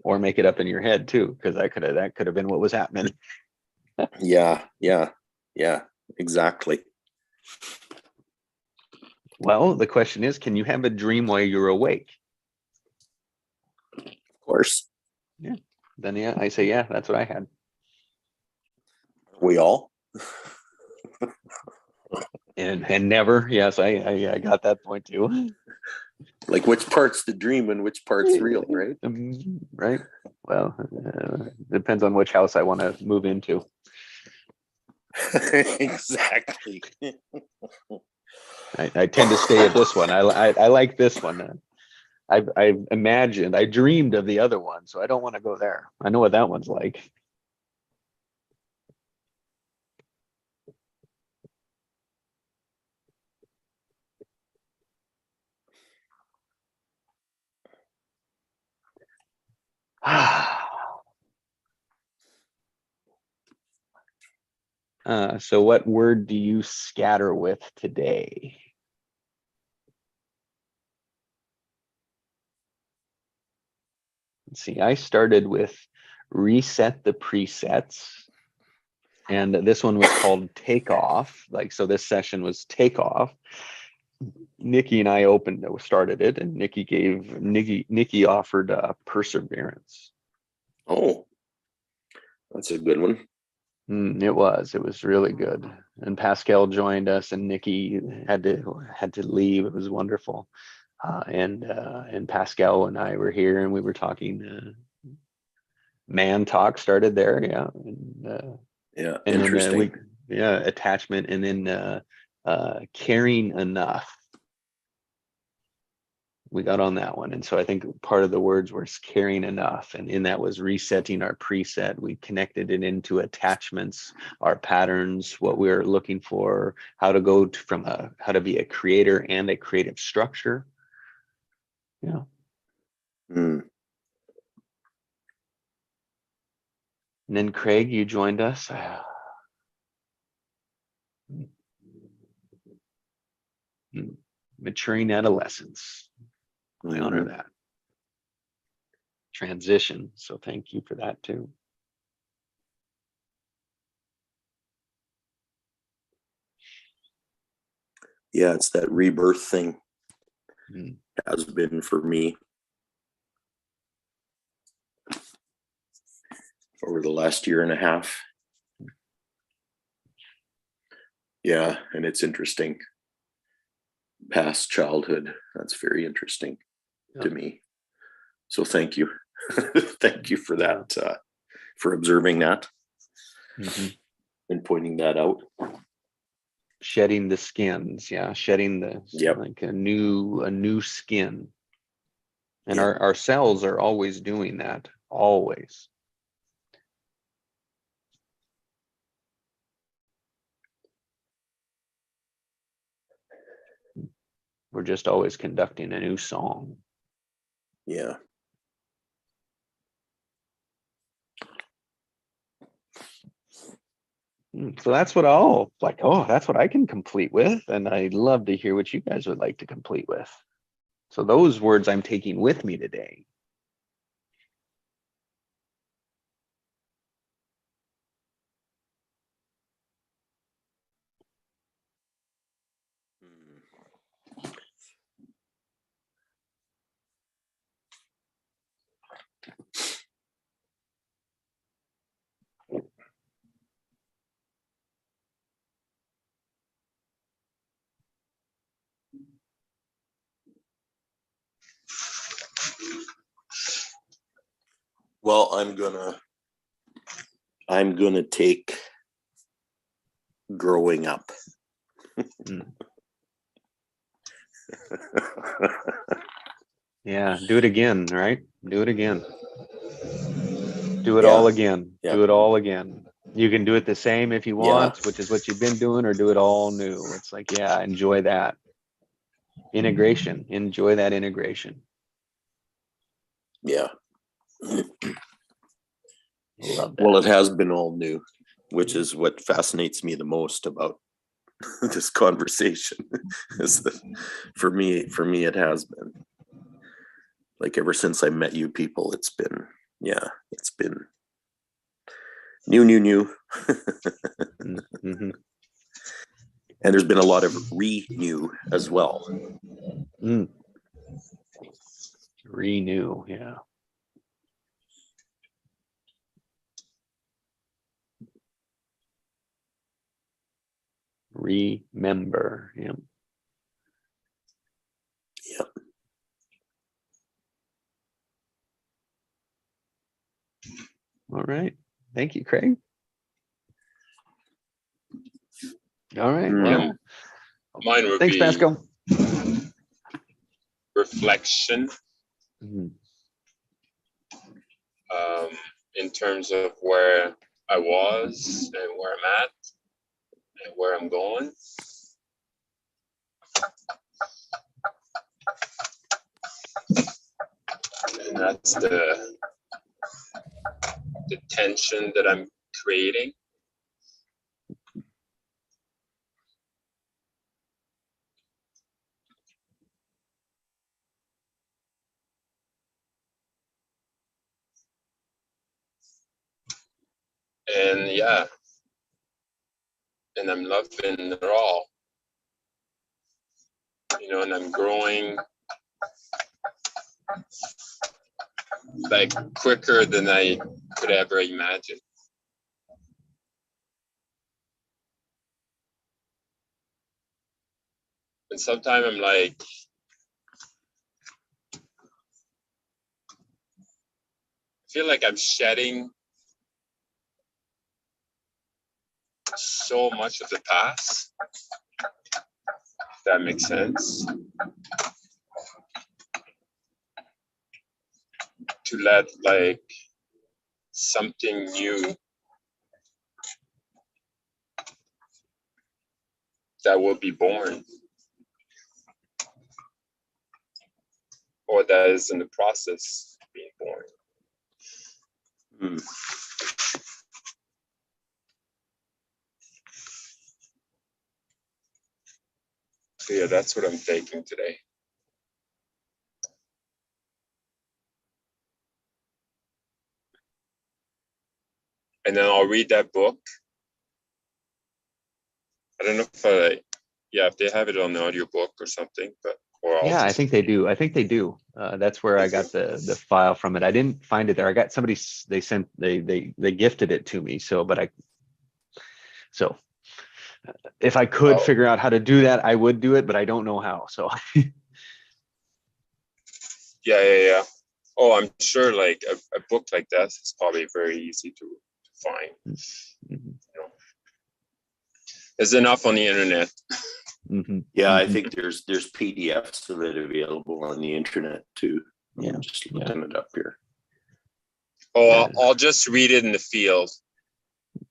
or make it up in your head too, because that could have been what was happening. Yeah, exactly. Well, the question is, can you have a dream while you're awake? Of course. Yeah. Then yeah, I say yeah, that's what I had. We all. And never, yes, I got that point too. Like which part's the dream and which part's real, right? Right. Well, depends on which house I want to move into. Exactly. I tend to stay at this one. I like this one. I imagined, I dreamed of the other one, so I don't want to go there. I know what that one's like. So what word do you scatter with today? Let's see, I started with reset the presets. And this one was called Takeoff. Like, so this session was Takeoff. Nikki and I started it, and Nikki offered perseverance. Oh, that's a good one. It was really good. And Pascal joined us, and Nikki had to leave. It was wonderful. And Pascal and I were here, and we were talking. Man talk started there, yeah. Yeah, And interesting. then attachment, and then caring enough. We got on that one. And so I think part of the words was caring enough. And in that was resetting our preset. We connected it into attachments, our patterns, what we were looking for, how to go from how to be a creator and a creative structure. Yeah. Mm. And then Craig, you joined us. Maturing adolescence. I honor that. Transition. So thank you for that too. Yeah, it's that rebirth thing. Has been for me over the last year and a half. Yeah, and it's interesting. Past childhood, that's very interesting to me. So thank you. Thank you for that, for observing that and pointing that out. Shedding the skins, shedding the like a new skin. And our cells are always doing that, always. We're just always conducting a new song. Yeah. So that's what that's what I can complete with. And I'd love to hear what you guys would like to complete with. So those words I'm taking with me today. Well, I'm gonna take growing up. Yeah, do it again, right? Do it again. Do it all again. Yeah. Do it all again. You can do it the same if you want, which is what you've been doing, or do it all new. It's like, enjoy that. Integration. Enjoy that integration. Yeah. Love that. Well, it has been all new, which is what fascinates me the most about this conversation. Is that for me, it has been like ever since I met you people, it's been yeah, it's been new. Mhm. And there's been a lot of renew as well. Mm. Renew, yeah. Remember, yeah. Yep. All right. Thank you, Craig. All right. Well, Mine would thanks, be Pascal. reflection, Mhm. in terms of where I was and where I'm at and where I'm going. And that's the tension that I'm creating. And yeah, and I'm loving it all, you know, and I'm growing like quicker than I could ever imagine. And sometimes I'm like, I feel like I'm shedding so much of the past, if that makes sense. To let like something new that will be born, or that is in the process of being born. So yeah, that's what I'm taking today. And then I'll read that book. I don't know if if they have it on the audiobook or something, but Yeah, I think they do. I think they do. That's where I got the file from it. I didn't find it there. I got somebody, they gifted it to me. So, if I could figure out how to do that, I would do it, but I don't know how. So yeah. Oh, I'm sure like a book like that is probably very easy to find. Mhm. You know, there's enough on the internet. Mhm. Yeah, I Mhm. think there's PDFs of it available on the internet too. Yeah, I'm just looking it up here. Oh, Yeah. I'll just read it in the field.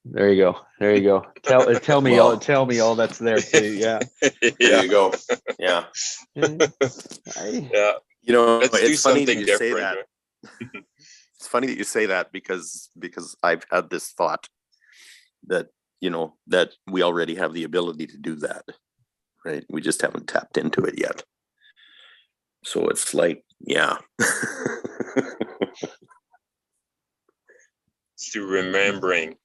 There you go. There you go. Tell me Well, all that's there, please. Yeah. There Yeah, you go. Yeah. yeah. You know, Let's do it's funny that something you say different. that. Right? It's funny that you say that because I've had this thought that, you know, that we already have the ability to do that, right? We just haven't tapped into it yet. So it's like, yeah. It's to remembering.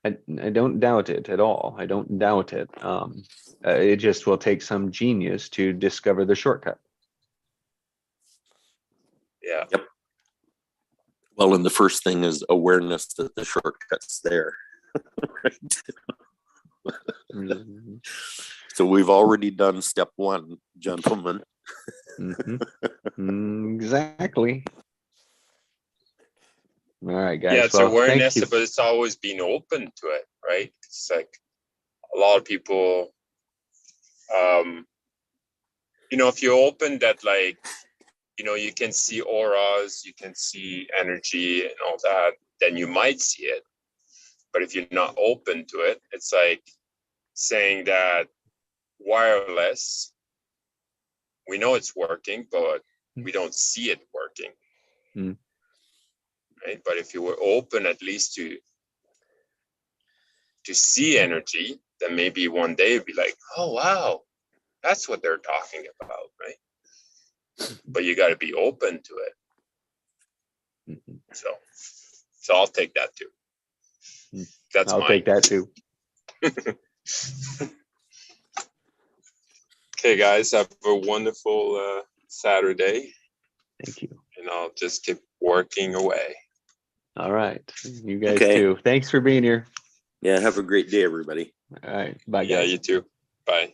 I don't doubt it at all. I don't doubt it. It just will take some genius to discover the shortcut. Yeah. Yep. Well, and the first thing is awareness that the shortcut's there. Right. Mhm. So we've already done step one, gentlemen. Exactly. All right, guys. Yeah, it's Well, thank awareness, you. but it's always being open to it, right? It's like a lot of people, you know, if you open that, like, you know, you can see auras, you can see energy and all that, then you might see it. But if you're not open to it, it's like saying that wireless, we know it's working, but we don't see it working. Mm. Right? But if you were open at least to see energy, then maybe one day it'd be like, oh wow, that's what they're talking about, right? But you got to be open to it. So I'll take that too. That's I'll mine. take that too. Okay, guys, have a wonderful Saturday, Thank you. and I'll just keep working away. All right. You guys Okay. too. Thanks for being here. Yeah, have a great day, everybody. All right. Bye, Yeah, guys. you too. Bye.